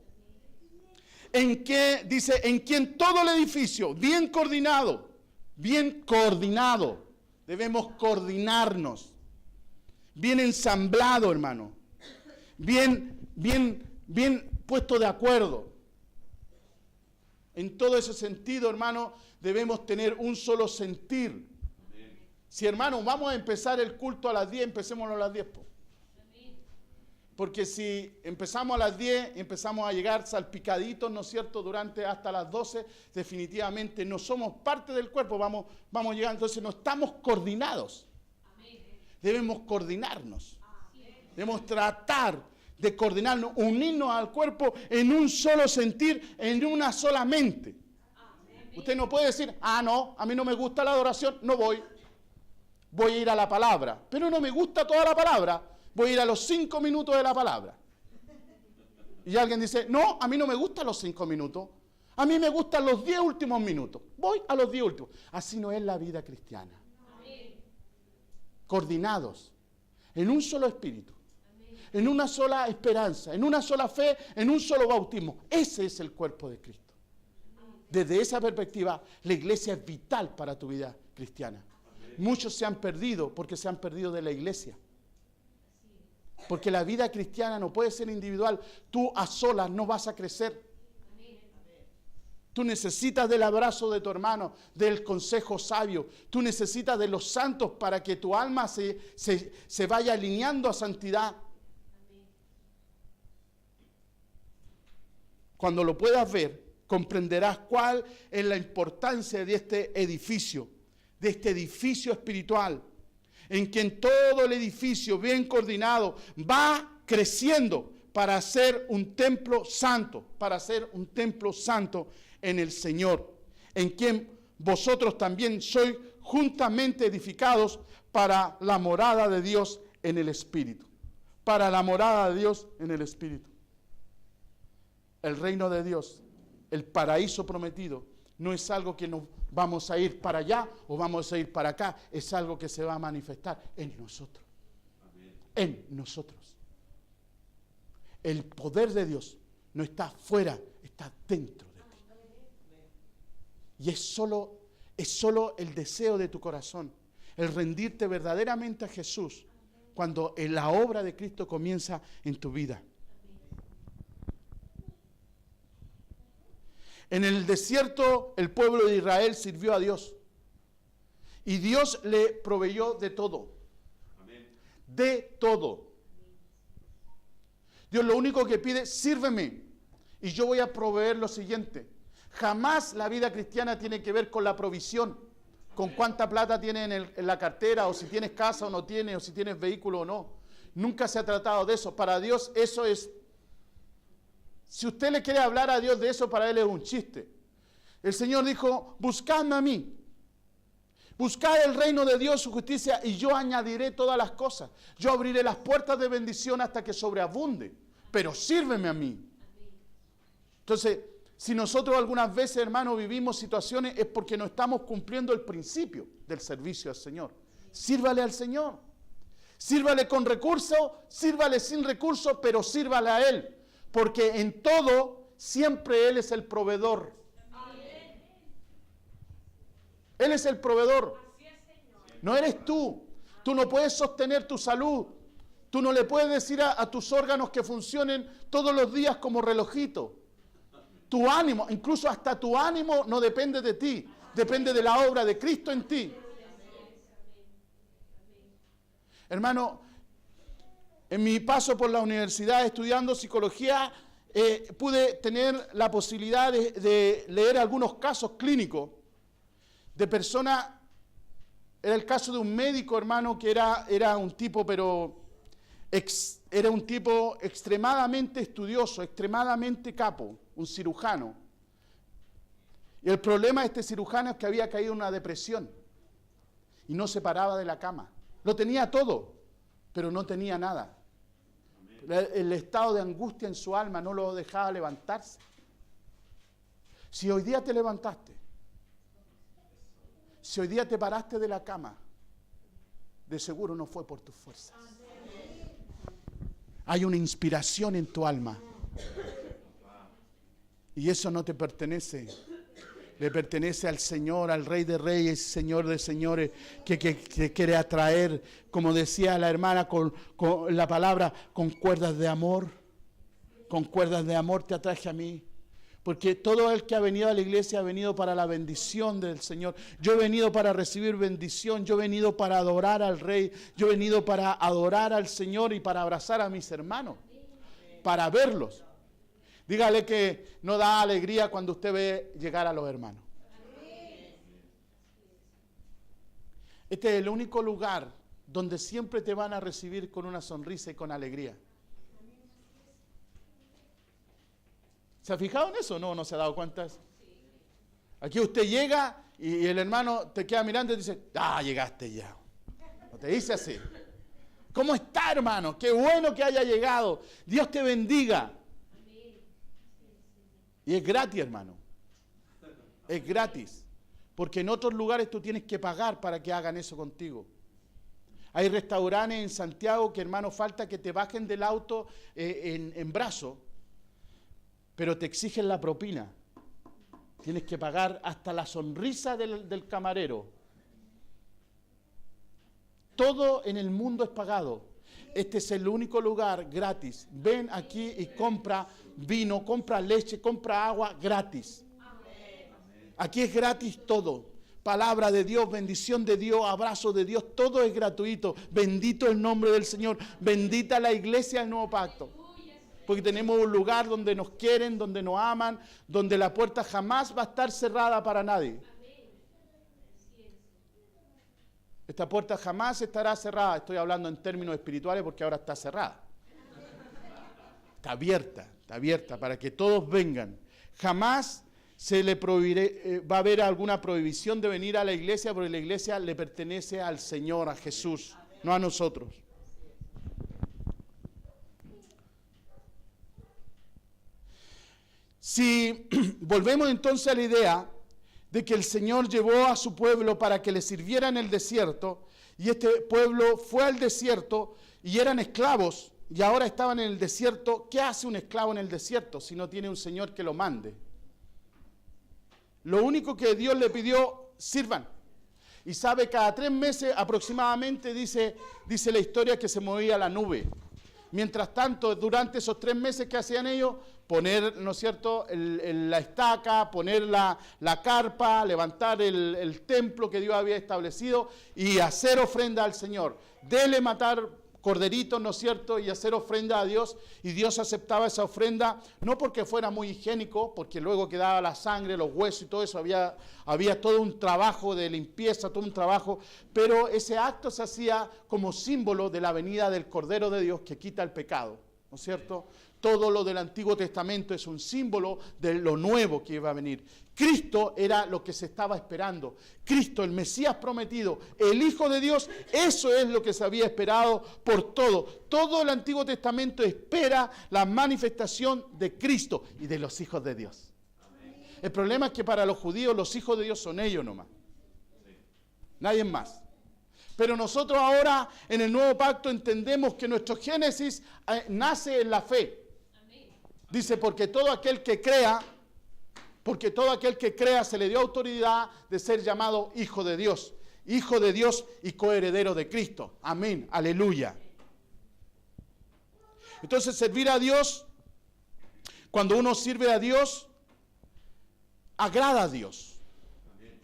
En quien todo el edificio, bien coordinado, debemos coordinarnos, bien ensamblado, hermano, bien puesto de acuerdo. En todo ese sentido, hermano, debemos tener un solo sentir. Si, hermanos, vamos a empezar el culto a las 10, empecémoslo a las 10. Porque si empezamos a las 10 y empezamos a llegar salpicaditos, ¿no es cierto?, durante hasta las 12, definitivamente no somos parte del cuerpo, vamos llegando, entonces no estamos coordinados. Debemos coordinarnos. Debemos tratar de coordinarnos, unirnos al cuerpo en un solo sentir, en una sola mente. Usted no puede decir, no, a mí no me gusta la adoración, no voy. Voy a ir a la palabra, pero no me gusta toda la palabra. Voy a ir a los 5 minutos de la palabra. Y alguien dice, no, a mí no me gustan los 5 minutos. A mí me gustan los 10 últimos minutos. Voy a los 10 últimos. Así no es la vida cristiana. Coordinados, en un solo espíritu, en una sola esperanza, en una sola fe, en un solo bautismo. Ese es el cuerpo de Cristo. Desde esa perspectiva, la iglesia es vital para tu vida cristiana. Muchos se han perdido porque se han perdido de la iglesia. Porque la vida cristiana no puede ser individual. Tú a solas no vas a crecer. Tú necesitas del abrazo de tu hermano, del consejo sabio. Tú necesitas de los santos para que tu alma se vaya alineando a santidad. Cuando lo puedas ver, comprenderás cuál es la importancia de este edificio espiritual, en que en todo el edificio bien coordinado va creciendo para ser un templo santo, en el Señor, en quien vosotros también sois juntamente edificados para la morada de Dios en el Espíritu. Para la morada de Dios en el Espíritu. El reino de Dios, el paraíso prometido, no es algo que nos vamos a ir para allá o vamos a ir para acá, es algo que se va a manifestar en nosotros. Amén. En nosotros. El poder de Dios no está fuera, está dentro de ti. Y es solo el deseo de tu corazón, el rendirte verdaderamente a Jesús cuando la obra de Cristo comienza en tu vida. En el desierto el pueblo de Israel sirvió a Dios. Y Dios le proveyó de todo. Amén. De todo. Dios lo único que pide, sírveme. Y yo voy a proveer lo siguiente. Jamás la vida cristiana tiene que ver con la provisión. Con cuánta plata tienes en la cartera, o si tienes casa o no tienes, o si tienes vehículo o no. Nunca se ha tratado de eso. Para Dios eso es... Si usted le quiere hablar a Dios de eso, para Él es un chiste. El Señor dijo, buscadme a mí. Buscad el reino de Dios, su justicia, y yo añadiré todas las cosas. Yo abriré las puertas de bendición hasta que sobreabunde. Pero sírveme a mí. Entonces, si nosotros algunas veces, hermanos, vivimos situaciones, es porque no estamos cumpliendo el principio del servicio al Señor. Sírvale al Señor. Sírvale con recursos, sírvale sin recursos, pero sírvale a Él. Porque en todo, siempre Él es el proveedor. Él es el proveedor. No eres tú. Tú no puedes sostener tu salud. Tú no le puedes decir a tus órganos que funcionen todos los días como relojito. Tu ánimo, incluso hasta tu ánimo no depende de ti. Depende de la obra de Cristo en ti. Hermano, en mi paso por la universidad estudiando psicología, pude tener la posibilidad de leer algunos casos clínicos de personas. Era el caso de un médico, hermano, que era un tipo, era un tipo extremadamente estudioso, extremadamente capo, un cirujano. Y el problema de este cirujano es que había caído en una depresión y no se paraba de la cama. Lo tenía todo, pero no tenía nada. El estado de angustia en su alma no lo dejaba levantarse. Si hoy día te levantaste, si hoy día te paraste de la cama, de seguro no fue por tus fuerzas. Hay una inspiración en tu alma. Y eso no te pertenece. Le pertenece al Señor, al Rey de Reyes, Señor de Señores, que quiere atraer, como decía la hermana con la palabra, con cuerdas de amor. Con cuerdas de amor te atraje a mí. Porque todo el que ha venido a la iglesia ha venido para la bendición del Señor. Yo he venido para recibir bendición. Yo he venido para adorar al Rey. Yo he venido para adorar al Señor y para abrazar a mis hermanos. Para verlos. Dígale que no da alegría cuando usted ve llegar a los hermanos. Este es el único lugar donde siempre te van a recibir con una sonrisa y con alegría. ¿Se ha fijado en eso? No se ha dado cuenta. Aquí usted llega y el hermano te queda mirando y dice, llegaste ya. No te dice así. ¿Cómo está, hermano? Qué bueno que haya llegado. Dios te bendiga. Y es gratis, hermano. Es gratis. Porque en otros lugares tú tienes que pagar para que hagan eso contigo. Hay restaurantes en Santiago que, hermano, falta que te bajen del auto en brazo, pero te exigen la propina. Tienes que pagar hasta la sonrisa del camarero. Todo en el mundo es pagado. Este es el único lugar gratis. Ven aquí y compra vino, compra leche, compra agua gratis. Aquí es gratis todo. Palabra de Dios, bendición de Dios, abrazo de Dios, todo es gratuito. Bendito el nombre del Señor. Bendita la iglesia del Nuevo Pacto. Porque tenemos un lugar donde nos quieren, donde nos aman, donde la puerta jamás va a estar cerrada para nadie. Esta puerta jamás estará cerrada. Estoy hablando en términos espirituales porque ahora está cerrada. Está abierta para que todos vengan. Jamás se le va a haber alguna prohibición de venir a la iglesia, porque la iglesia le pertenece al Señor, a Jesús, no a nosotros. Si volvemos entonces a la idea de que el Señor llevó a su pueblo para que le sirviera en el desierto, y este pueblo fue al desierto y eran esclavos, y ahora estaban en el desierto, ¿qué hace un esclavo en el desierto si no tiene un Señor que lo mande? Lo único que Dios le pidió, sirvan. Y sabe, cada 3 meses aproximadamente, dice la historia, que se movía la nube. Mientras tanto, durante esos 3 meses que hacían ellos, poner, ¿no es cierto?, la estaca, poner la carpa, levantar el templo que Dios había establecido y hacer ofrenda al Señor. Dele matar corderitos, ¿no es cierto?, y hacer ofrenda a Dios, y Dios aceptaba esa ofrenda, no porque fuera muy higiénico, porque luego quedaba la sangre, los huesos y todo eso, había todo un trabajo de limpieza, todo un trabajo, pero ese acto se hacía como símbolo de la venida del Cordero de Dios que quita el pecado, ¿no es cierto? Todo lo del Antiguo Testamento es un símbolo de lo nuevo que iba a venir. Cristo era lo que se estaba esperando. Cristo, el Mesías prometido, el Hijo de Dios, eso es lo que se había esperado por todo. Todo el Antiguo Testamento espera la manifestación de Cristo y de los hijos de Dios. Amén. El problema es que para los judíos los hijos de Dios son ellos nomás. Nadie más. Pero nosotros ahora en el Nuevo Pacto entendemos que nuestro Génesis nace en la fe. Dice, porque todo aquel que crea se le dio autoridad de ser llamado hijo de Dios y coheredero de Cristo. Amén, aleluya. Entonces, servir a Dios, cuando uno sirve a Dios, agrada a Dios.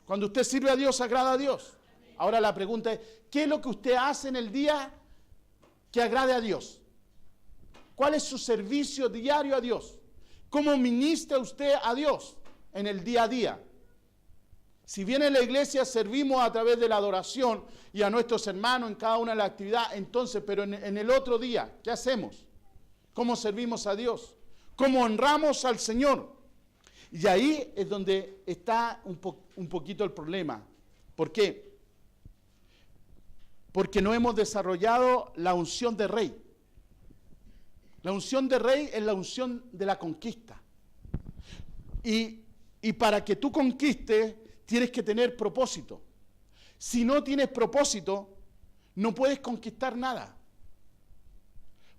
Cuando usted sirve a Dios, agrada a Dios. Ahora la pregunta es, ¿qué es lo que usted hace en el día que agrade a Dios? ¿Cuál es su servicio diario a Dios? ¿Cómo ministra usted a Dios en el día a día? Si bien en la iglesia servimos a través de la adoración y a nuestros hermanos en cada una de las actividades, entonces, pero en el otro día, ¿qué hacemos? ¿Cómo servimos a Dios? ¿Cómo honramos al Señor? Y ahí es donde está un poquito el problema. ¿Por qué? Porque no hemos desarrollado la unción de rey. La unción de rey es la unción de la conquista. Y para que tú conquistes, tienes que tener propósito. Si no tienes propósito, no puedes conquistar nada.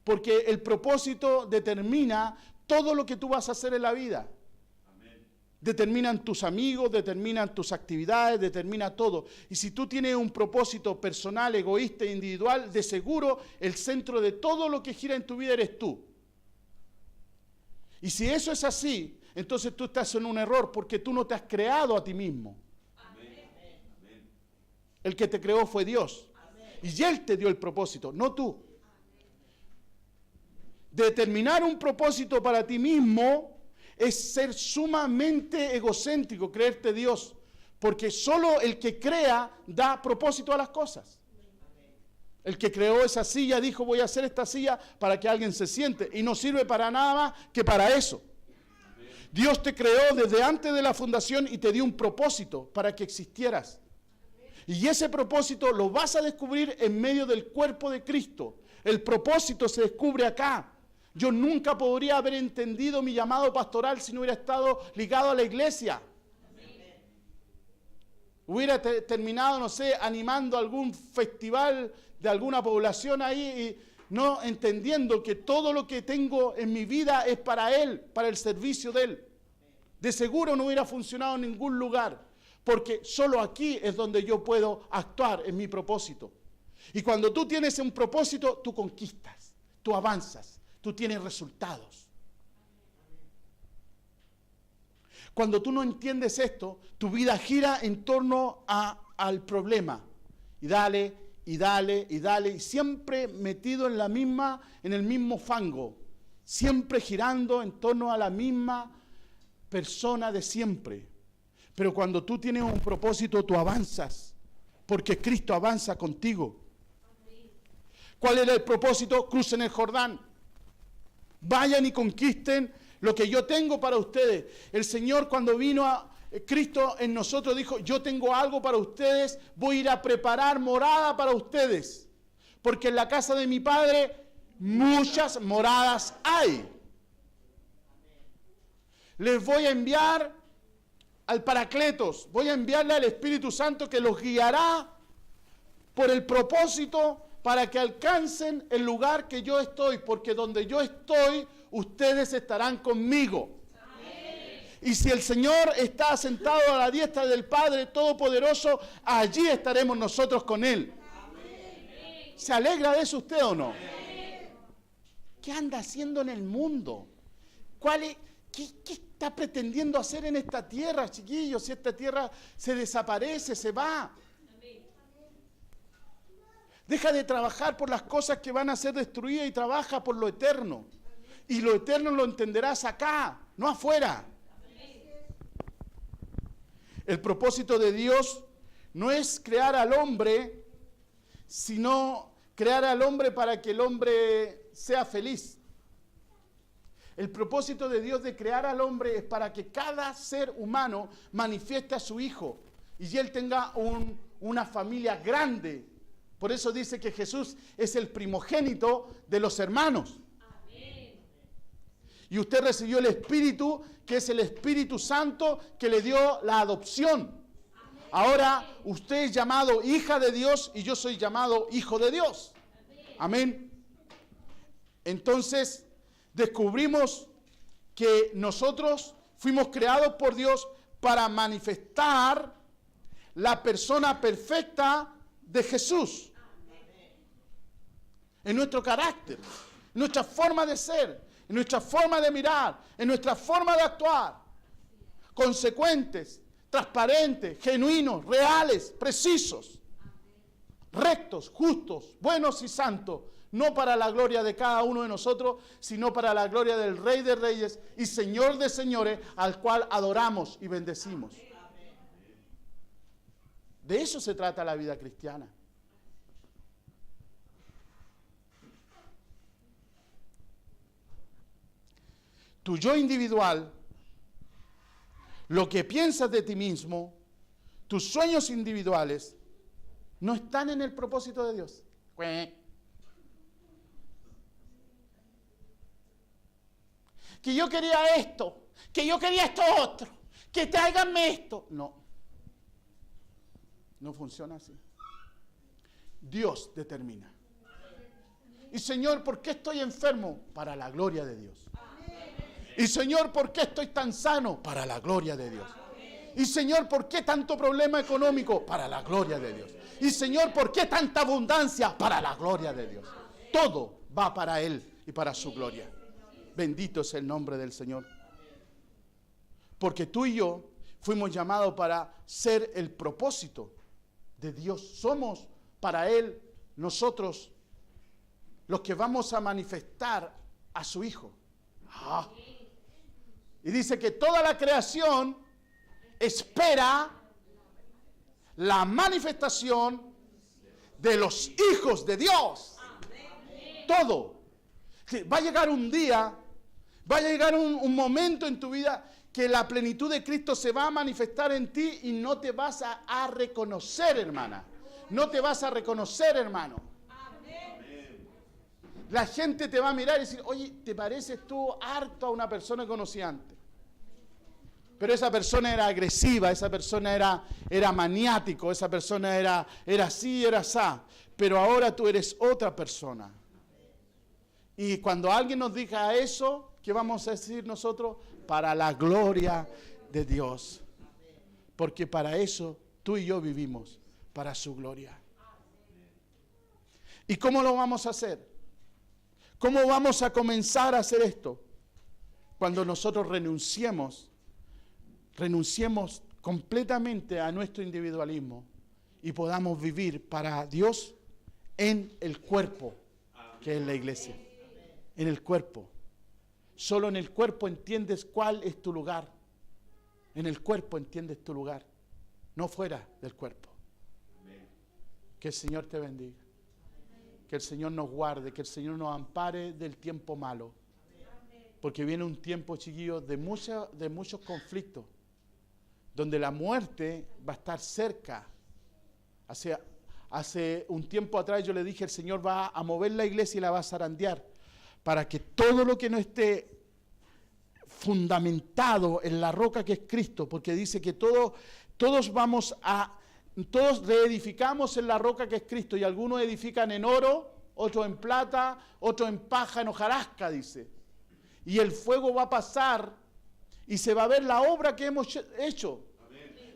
Porque el propósito determina todo lo que tú vas a hacer en la vida. Amén. Determinan tus amigos, determinan tus actividades, determina todo. Y si tú tienes un propósito personal, egoísta e individual, de seguro el centro de todo lo que gira en tu vida eres tú. Y si eso es así, entonces tú estás en un error porque tú no te has creado a ti mismo. El que te creó fue Dios. Y Él te dio el propósito, no tú. Determinar un propósito para ti mismo es ser sumamente egocéntrico, creerte Dios. Porque solo el que crea da propósito a las cosas. El que creó esa silla dijo, voy a hacer esta silla para que alguien se siente. Y no sirve para nada más que para eso. Dios te creó desde antes de la fundación y te dio un propósito para que existieras. Y ese propósito lo vas a descubrir en medio del cuerpo de Cristo. El propósito se descubre acá. Yo nunca podría haber entendido mi llamado pastoral si no hubiera estado ligado a la iglesia. Hubiera terminado, no sé, animando algún festival de alguna población ahí y no entendiendo que todo lo que tengo en mi vida es para Él, para el servicio de Él. De seguro no hubiera funcionado en ningún lugar. Porque solo aquí es donde yo puedo actuar en mi propósito. Y cuando tú tienes un propósito, tú conquistas, tú avanzas, tú tienes resultados. Cuando tú no entiendes esto, tu vida gira en torno al problema. Y dale, y dale, y dale, y siempre metido en el mismo fango. Siempre girando en torno a la misma persona de siempre. Pero cuando tú tienes un propósito, tú avanzas, porque Cristo avanza contigo. ¿Cuál era el propósito? Crucen el Jordán. Vayan y conquisten lo que yo tengo para ustedes. El Señor, cuando vino a Cristo en nosotros, dijo, yo tengo algo para ustedes, voy a ir a preparar morada para ustedes, porque en la casa de mi Padre muchas moradas hay. Les voy a enviar al Paracletos, voy a enviarle al Espíritu Santo que los guiará por el propósito para que alcancen el lugar que yo estoy, porque donde yo estoy, ustedes estarán conmigo. Amén. Y si el Señor está sentado a la diestra del Padre Todopoderoso, allí estaremos nosotros con Él. Amén. ¿Se alegra de eso usted o no? Amén. ¿Qué anda haciendo en el mundo? ¿Qué está pretendiendo hacer en esta tierra, chiquillos? Si esta tierra se desaparece, se va. Deja de trabajar por las cosas que van a ser destruidas y trabaja por lo eterno. Y lo eterno lo entenderás acá, no afuera. El propósito de Dios no es crear al hombre, sino crear al hombre para que el hombre sea feliz. El propósito de Dios de crear al hombre es para que cada ser humano manifieste a su hijo y él tenga una familia grande. Por eso dice que Jesús es el primogénito de los hermanos. Amén. Y usted recibió el Espíritu, que es el Espíritu Santo que le dio la adopción. Amén. Ahora usted es llamado hija de Dios y yo soy llamado hijo de Dios. Amén. Amén. Entonces descubrimos que nosotros fuimos creados por Dios para manifestar la persona perfecta de Jesús. En nuestro carácter, en nuestra forma de ser, en nuestra forma de mirar, en nuestra forma de actuar. Consecuentes, transparentes, genuinos, reales, precisos, rectos, justos, buenos y santos. No para la gloria de cada uno de nosotros, sino para la gloria del Rey de Reyes y Señor de Señores, al cual adoramos y bendecimos. De eso se trata la vida cristiana. Tu yo individual, lo que piensas de ti mismo, tus sueños individuales, no están en el propósito de Dios. Que yo quería esto, que yo quería esto otro, que tráiganme esto. No funciona así. Dios determina. Y Señor, ¿por qué estoy enfermo? Para la gloria de Dios. Y Señor, ¿por qué estoy tan sano? Para la gloria de Dios. Y Señor, ¿por qué tanto problema económico? Para la gloria de Dios. Y Señor, ¿por qué tanta abundancia? Para la gloria de Dios. Todo va para Él y para su gloria. Bendito es el nombre del Señor. Porque tú y yo fuimos llamados para ser el propósito de Dios. Somos para Él, nosotros, los que vamos a manifestar a su Hijo. Y dice que toda la creación espera la manifestación de los hijos de Dios. Todo. Va a llegar un día, va a llegar un momento en tu vida que la plenitud de Cristo se va a manifestar en ti y no te vas a reconocer, hermana. No te vas a reconocer, hermano. La gente te va a mirar y decir, oye, ¿te pareces tú harto a una persona que conocí antes? Pero esa persona era agresiva, esa persona era maniático, esa persona era así, era asá. Pero ahora tú eres otra persona. Y cuando alguien nos diga eso, ¿qué vamos a decir nosotros? Para la gloria de Dios. Porque para eso tú y yo vivimos, para su gloria. ¿Y cómo lo vamos a hacer? ¿Cómo vamos a comenzar a hacer esto? Cuando nosotros renunciemos completamente a nuestro individualismo y podamos vivir para Dios en el cuerpo, que es la iglesia. En el cuerpo. Solo en el cuerpo entiendes cuál es tu lugar. En el cuerpo entiendes tu lugar, no fuera del cuerpo. Que el Señor te bendiga. Que el Señor nos guarde, que el Señor nos ampare del tiempo malo. Porque viene un tiempo, chiquillos, de muchos conflictos, donde la muerte va a estar cerca. Hace un tiempo atrás yo le dije, el Señor va a mover la iglesia y la va a zarandear, para que todo lo que no esté fundamentado en la roca que es Cristo, porque dice que todos reedificamos en la roca que es Cristo, y algunos edifican en oro, otros en plata, otros en paja, en hojarasca, dice. Y el fuego va a pasar y se va a ver la obra que hemos hecho.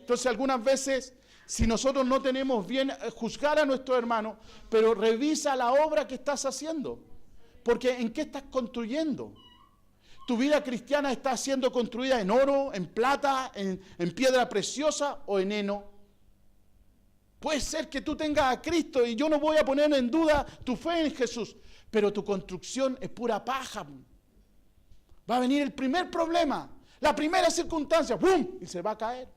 Entonces algunas veces, si nosotros no tenemos bien juzgar a nuestro hermano, pero revisa la obra que estás haciendo. Porque ¿en qué estás construyendo? ¿Tu vida cristiana está siendo construida en oro, en plata, en piedra preciosa o en heno? Puede ser que tú tengas a Cristo y yo no voy a poner en duda tu fe en Jesús, pero tu construcción es pura paja. Va a venir el primer problema, la primera circunstancia, ¡bum!, y se va a caer.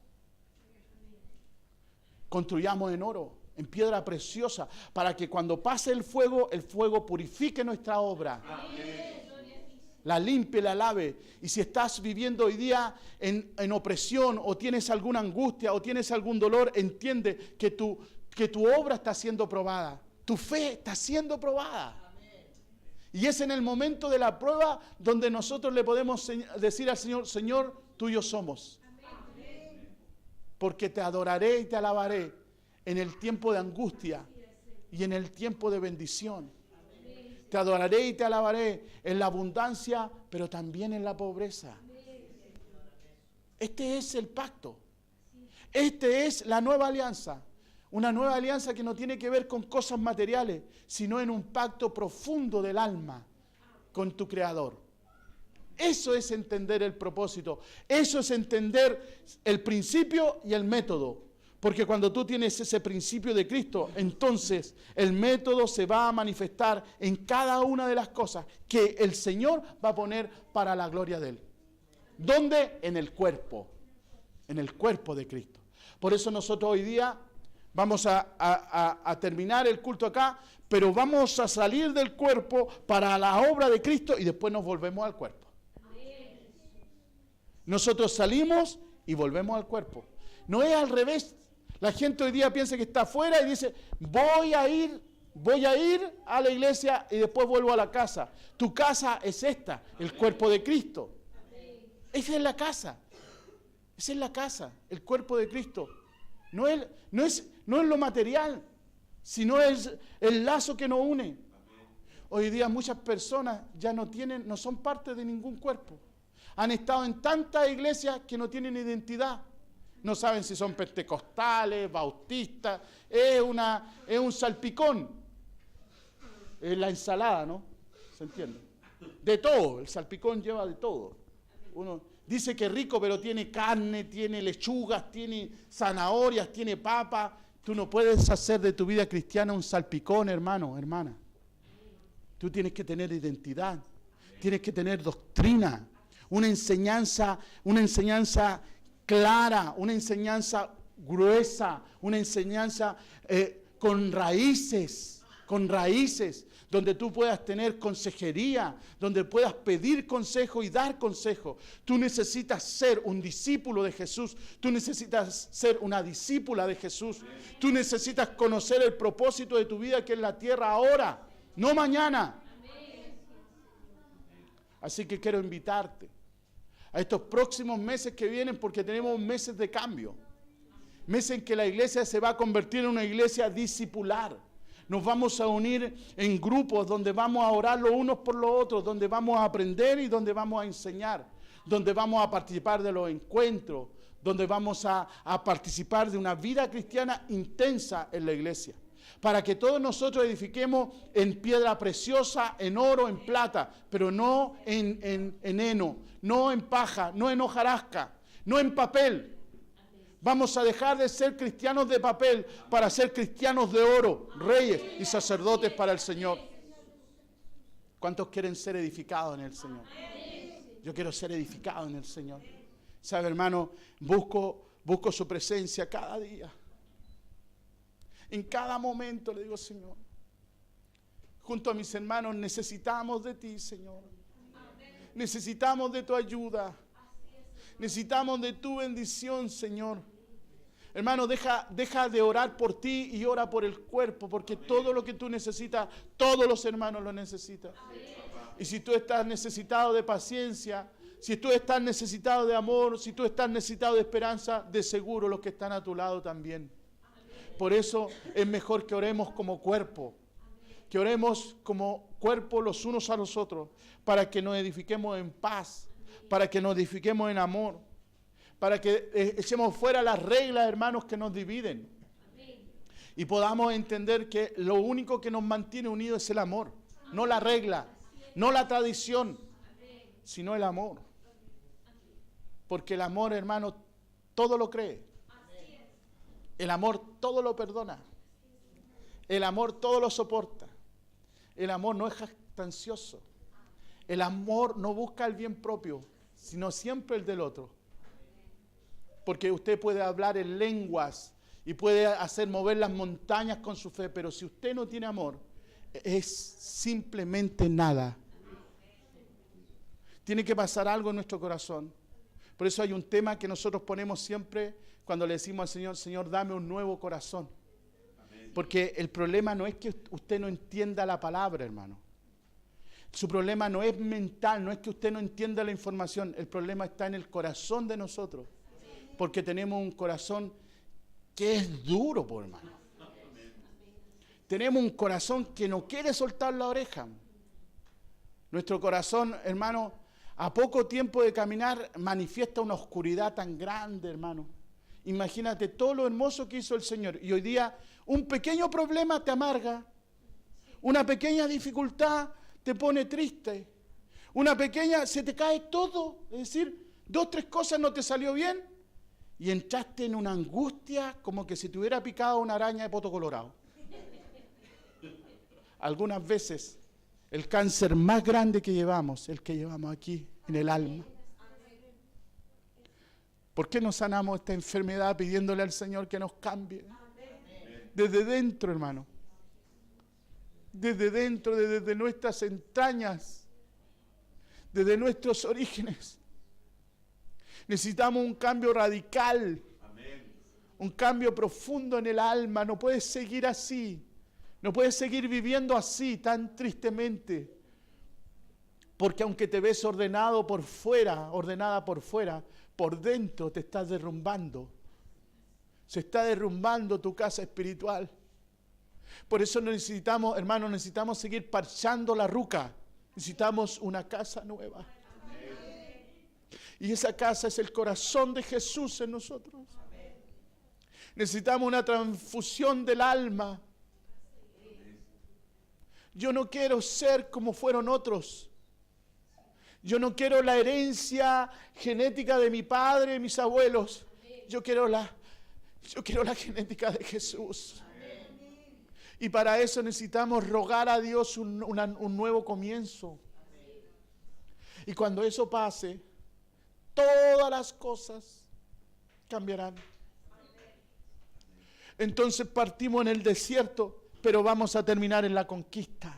Construyamos en oro, en piedra preciosa, para que cuando pase el fuego purifique nuestra obra. Amén. La limpie, la lave. Y si estás viviendo hoy día en opresión, o tienes alguna angustia, o tienes algún dolor, entiende que tu obra está siendo probada. Tu fe está siendo probada. Amén. Y es en el momento de la prueba donde nosotros le podemos decir al Señor, Señor, tuyo somos. Amén. Porque te adoraré y te alabaré en el tiempo de angustia y en el tiempo de bendición. Te adoraré y te alabaré en la abundancia, pero también en la pobreza. Este es el pacto. Este es la nueva alianza. Una nueva alianza que no tiene que ver con cosas materiales, sino en un pacto profundo del alma con tu Creador. Eso es entender el propósito. Eso es entender el principio y el método. Porque cuando tú tienes ese principio de Cristo, entonces el método se va a manifestar en cada una de las cosas que el Señor va a poner para la gloria de Él. ¿Dónde? En el cuerpo de Cristo. Por eso nosotros hoy día vamos a terminar el culto acá, pero vamos a salir del cuerpo para la obra de Cristo y después nos volvemos al cuerpo. Nosotros salimos y volvemos al cuerpo. No es al revés. La gente hoy día piensa que está afuera y dice, voy a ir a la iglesia y después vuelvo a la casa. Tu casa es esta, el cuerpo de Cristo. Esa es la casa. Esa es la casa, el cuerpo de Cristo. No es lo material, sino es el lazo que nos une. Hoy día muchas personas ya no son parte de ningún cuerpo. Han estado en tantas iglesias que no tienen identidad. No saben si son pentecostales, bautistas. Es un salpicón. Es la ensalada, ¿no? ¿Se entiende? De todo. El salpicón lleva de todo. Dice que es rico, pero tiene carne, tiene lechugas, tiene zanahorias, tiene papa. Tú no puedes hacer de tu vida cristiana un salpicón, hermano, hermana. Tú tienes que tener identidad, tienes que tener doctrina, una enseñanza clara, una enseñanza gruesa, una enseñanza con raíces, donde tú puedas tener consejería, donde puedas pedir consejo y dar consejo. Tú necesitas ser un discípulo de Jesús, tú necesitas ser una discípula de Jesús, tú necesitas conocer el propósito de tu vida aquí en la tierra ahora, no mañana. Así que quiero invitarte a estos próximos meses que vienen, porque tenemos meses de cambio, meses en que la iglesia se va a convertir en una iglesia discipular. Nos vamos a unir en grupos donde vamos a orar los unos por los otros, donde vamos a aprender y donde vamos a enseñar, donde vamos a participar de los encuentros, donde vamos a participar de una vida cristiana intensa en la iglesia, para que todos nosotros edifiquemos en piedra preciosa, en oro, en plata, pero no en heno, no en paja, no en hojarasca, no en papel. Vamos a dejar de ser cristianos de papel para ser cristianos de oro, reyes y sacerdotes para el Señor. ¿Cuántos quieren ser edificados en el Señor? Yo quiero ser edificado en el Señor. ¿Sabe, hermano? Busco su presencia cada día. En cada momento le digo, Señor, junto a mis hermanos, necesitamos de ti, Señor. Necesitamos de tu ayuda. Necesitamos de tu bendición, Señor. Hermano, deja de orar por ti y ora por el cuerpo, porque todo lo que tú necesitas, todos los hermanos lo necesitan. Y si tú estás necesitado de paciencia, si tú estás necesitado de amor, si tú estás necesitado de esperanza, de seguro los que están a tu lado también. Por eso es mejor que oremos como cuerpo, que oremos como cuerpo los unos a los otros, para que nos edifiquemos en paz, para que nos edifiquemos en amor, para que echemos fuera las reglas, hermanos, que nos dividen. Y podamos entender que lo único que nos mantiene unidos es el amor, no la regla, no la tradición, sino el amor. Porque el amor, hermano, todo lo cree. El amor todo lo perdona. El amor todo lo soporta. El amor no es jactancioso. El amor no busca el bien propio, sino siempre el del otro. Porque usted puede hablar en lenguas y puede hacer mover las montañas con su fe, pero si usted no tiene amor, es simplemente nada. Tiene que pasar algo en nuestro corazón. Por eso hay un tema que nosotros ponemos siempre cuando le decimos al Señor, Señor, dame un nuevo corazón. Porque el problema no es que usted no entienda la palabra, hermano. Su problema no es mental, no es que usted no entienda la información. El problema está en el corazón de nosotros. Porque tenemos un corazón que es duro, por hermano. Tenemos un corazón que no quiere soltar la oreja. Nuestro corazón, hermano, a poco tiempo de caminar manifiesta una oscuridad tan grande, hermano. Imagínate todo lo hermoso que hizo el Señor. Y hoy día un pequeño problema te amarga. Una pequeña dificultad te pone triste. Una pequeña, se te cae todo. Es decir, 2, 3 cosas no te salió bien. Y entraste en una angustia como que si te hubiera picado una araña de poto colorado. Algunas veces el cáncer más grande que llevamos, el que llevamos aquí en el alma. ¿Por qué no sanamos esta enfermedad pidiéndole al Señor que nos cambie? Desde dentro, hermano. Desde dentro, desde nuestras entrañas, desde nuestros orígenes. Necesitamos un cambio radical, un cambio profundo en el alma. No puedes seguir así, no puedes seguir viviendo así tan tristemente, porque aunque te ves ordenado por fuera, ordenada por fuera, por dentro te estás derrumbando. Se está derrumbando tu casa espiritual. Por eso necesitamos, hermanos, necesitamos seguir parchando la ruca. Necesitamos una casa nueva. Y esa casa es el corazón de Jesús en nosotros. Necesitamos una transfusión del alma. Yo no quiero ser como fueron otros. Yo no quiero la herencia genética de mi padre, de mis abuelos. Yo quiero la genética de Jesús. Y para eso necesitamos rogar a Dios un nuevo comienzo. Y cuando eso pase, todas las cosas cambiarán. Entonces partimos en el desierto, pero vamos a terminar en la conquista.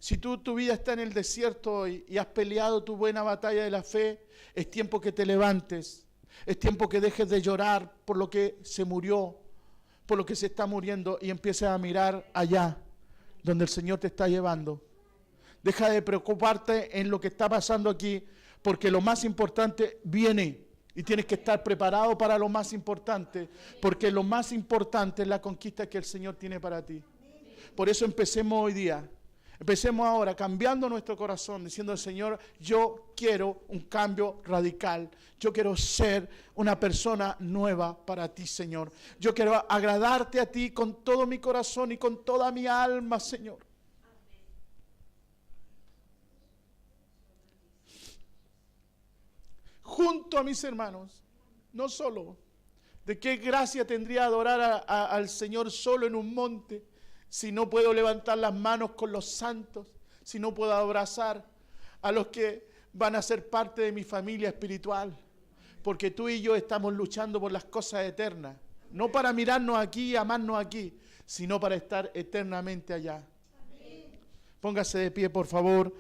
Si tu vida está en el desierto hoy y has peleado tu buena batalla de la fe, es tiempo que te levantes. Es tiempo que dejes de llorar por lo que se murió, por lo que se está muriendo, y empieces a mirar allá, donde el Señor te está llevando. Deja de preocuparte en lo que está pasando aquí, porque lo más importante viene. Y tienes que estar preparado para lo más importante, porque lo más importante es la conquista que el Señor tiene para ti. Por eso empecemos hoy día. Empecemos ahora cambiando nuestro corazón, diciendo al Señor, yo quiero un cambio radical. Yo quiero ser una persona nueva para ti, Señor. Yo quiero agradarte a ti con todo mi corazón y con toda mi alma, Señor. Junto a mis hermanos, no solo. ¿De qué gracia tendría adorar al Señor solo en un monte? Si no puedo levantar las manos con los santos, si no puedo abrazar a los que van a ser parte de mi familia espiritual, porque tú y yo estamos luchando por las cosas eternas, no para mirarnos aquí y amarnos aquí, sino para estar eternamente allá. Póngase de pie, por favor.